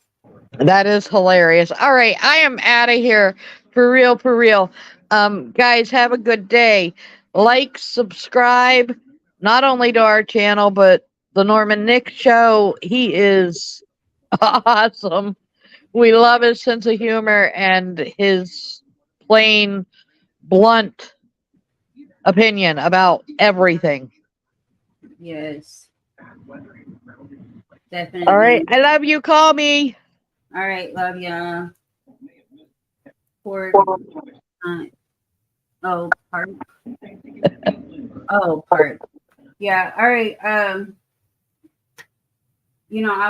that is hilarious. All right, I am out of here. For real, for real. Guys, have a good day. Like, subscribe, not only to our channel, but the Norman Nick Show. He is awesome. We love his sense of humor and his plain, blunt opinion about everything. Yes, All right, definitely. I love you. Call me. All right, love ya. Port. Uh, oh, part. Oh, part. Yeah. All right. I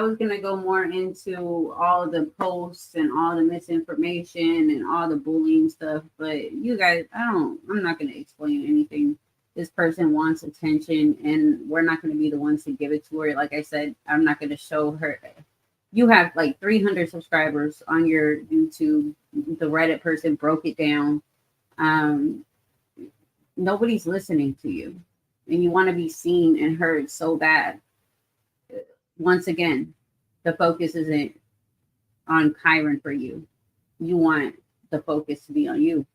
was gonna go more into all the posts and all the misinformation and all the bullying stuff, but you guys, I'm not gonna explain anything. This person wants attention, and we're not gonna be the ones to give it to her. Like I said, I'm not gonna show her. You have like 300 subscribers on your YouTube. The Reddit person broke it down. Um, Nobody's listening to you, and you want to be seen and heard so bad. Once again, the focus isn't on kyron for you. You want the focus to be on you.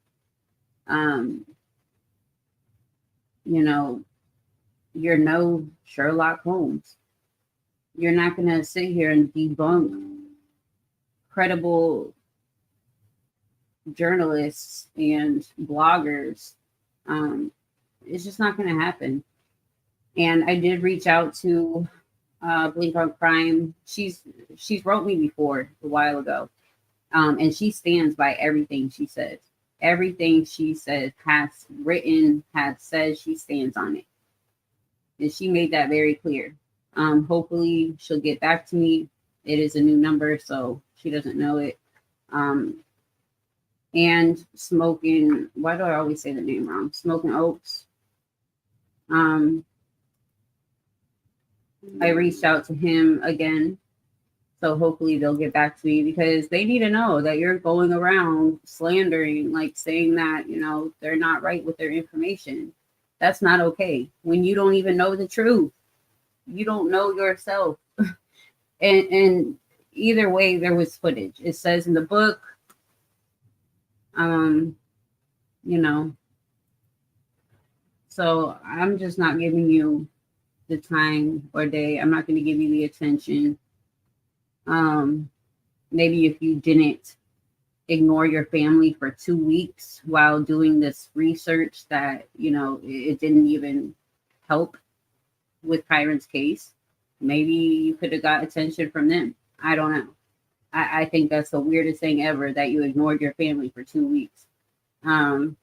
um you know you're no Sherlock Holmes. You're not going to sit here and debunk credible journalists and bloggers. It's just not going to happen. And I did reach out to Blink on Crime. She's wrote me before a while ago, and she stands by everything she says. Everything she says has written, has said, she stands on it, and she made that very clear. Hopefully, she'll get back to me. It is a new number, so she doesn't know it. And Smoking, why do I always say the name wrong? Smoking Oaks. I reached out to him again, so hopefully they'll get back to me, because they need to know that you're going around slandering, like saying that, they're not right with their information. That's not okay. When you don't even know the truth, you don't know yourself. and either way, there was footage. It says in the book, you know, so I'm just not giving you the time or day. I'm not going to give you the attention. Maybe if you didn't ignore your family for 2 weeks while doing this research that, it didn't even help with kyron's case, maybe you could have got attention from them. I don't know. I think that's the weirdest thing ever, that you ignored your family for 2 weeks. So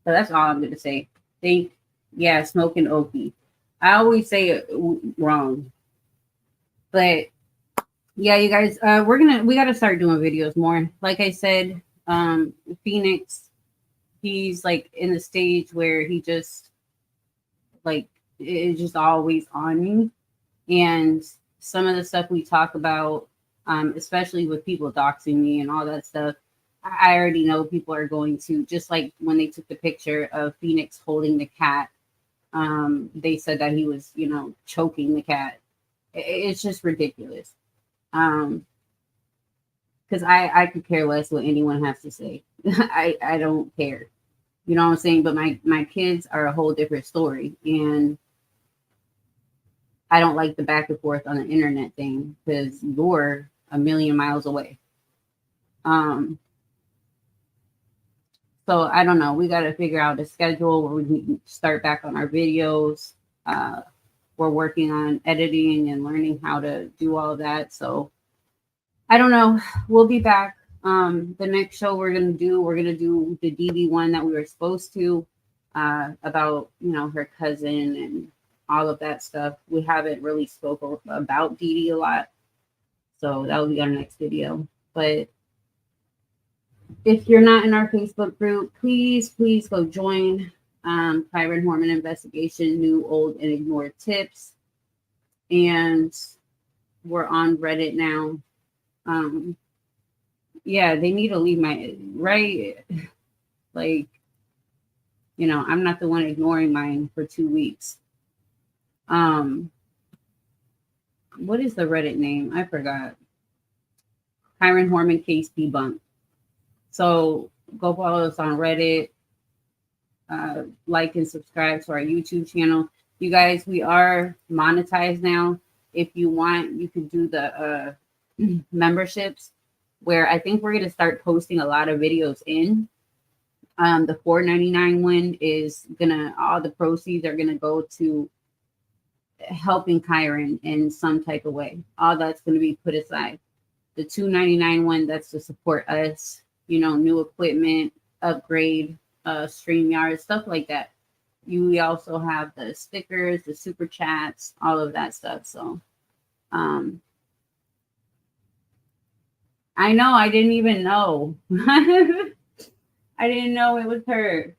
that's all I'm going to say. Smoking Okie. I always say it wrong. But yeah, you guys, we got to start doing videos more. Like I said, Phoenix, he's like in the stage where he just like is just always on me. And some of the stuff we talk about, especially with people doxing me and all that stuff, I already know people are going to, just like when they took the picture of Phoenix holding the cat, they said that he was, choking the cat. It's just ridiculous. Because I could care less what anyone has to say. I don't care. You know what I'm saying? But my kids are a whole different story. And I don't like the back and forth on the internet thing because you're a million miles away. So I don't know. We got to figure out a schedule where we can start back on our videos. We're working on editing and learning how to do all of that. So I don't know. We'll be back. The next show we're gonna do the DD one that we were supposed to, about her cousin and all of that stuff. We haven't really spoke about DD a lot, so that will be our next video. But if you're not in our Facebook group, please go join. Kyron Horman Investigation, New, Old, and Ignored Tips. And we're on Reddit now. Yeah, they need to leave my, right? Like, I'm not the one ignoring mine for 2 weeks. What is the Reddit name? I forgot. Kyron Horman Case Debunked. So go follow us on Reddit. Like and subscribe to our YouTube channel. You guys, we are monetized now. If you want, you can do the memberships, where I think we're going to start posting a lot of videos in. The $4.99 one is all the proceeds are gonna go to helping Kyron in some type of way. All that's going to be put aside. The $2.99 one, that's to support us, new equipment, upgrade, StreamYard, stuff like that. We also have the stickers, the super chats, all of that stuff. So I know, I didn't even know. I didn't know it was her.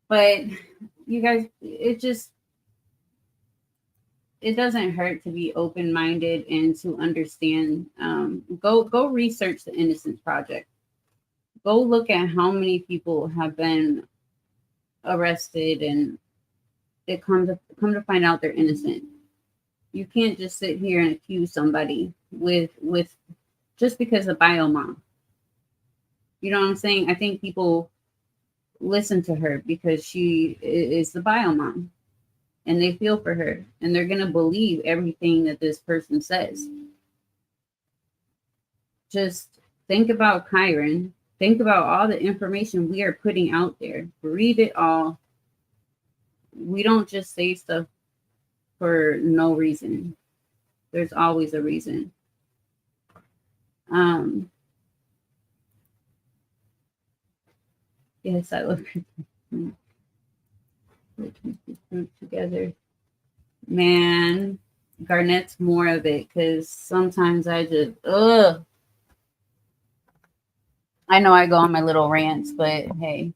But you guys, it doesn't hurt to be open-minded and to understand. Go research the Innocence Project. Go look at how many people have been arrested, and it come to find out they're innocent. You can't just sit here and accuse somebody with just because of bio mom. You know what I'm saying? I think people listen to her because she is the bio mom, and they feel for her, and they're gonna believe everything that this person says. Just think about Kyron. Think about all the information we are putting out there. Read it all. We don't just say stuff for no reason. There's always a reason. Yes, I look together. Man, Garnett's more of it, because sometimes I just I know I go on my little rants, but hey,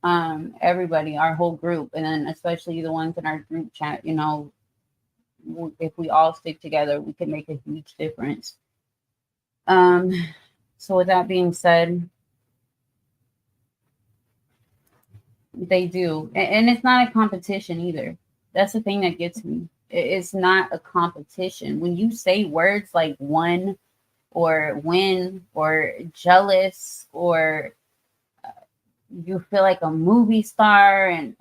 everybody, our whole group, and then especially the ones in our group chat, if we all stick together, we can make a huge difference. So with that being said, they do. And it's not a competition either. That's the thing that gets me. It's not a competition. When you say words like won or win or jealous, or you feel like a movie star and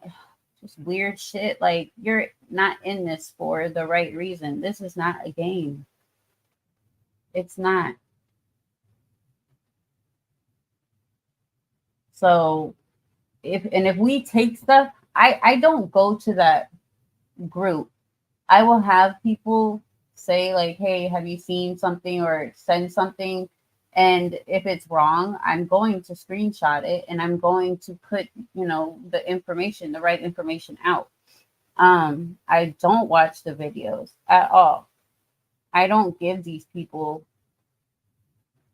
just weird shit, like, you're not in this for the right reason. This is not a game. It's not. So if we take stuff, I don't go to that group. I will have people say like, hey, have you seen something, or send something, And if it's wrong, I'm going to screenshot it and I'm going to put, the information, the right information out. I don't watch the videos at all. I don't give these people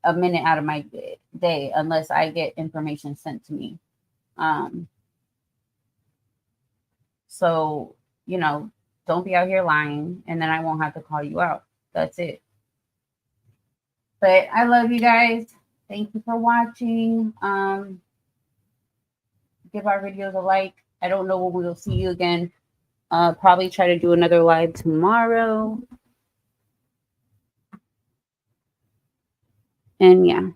a minute out of my day unless I get information sent to me. So, don't be out here lying, and then I won't have to call you out. That's it. But I love you guys. Thank you for watching. Give our videos a like. I don't know when we'll see you again. Probably try to do another live tomorrow. And yeah.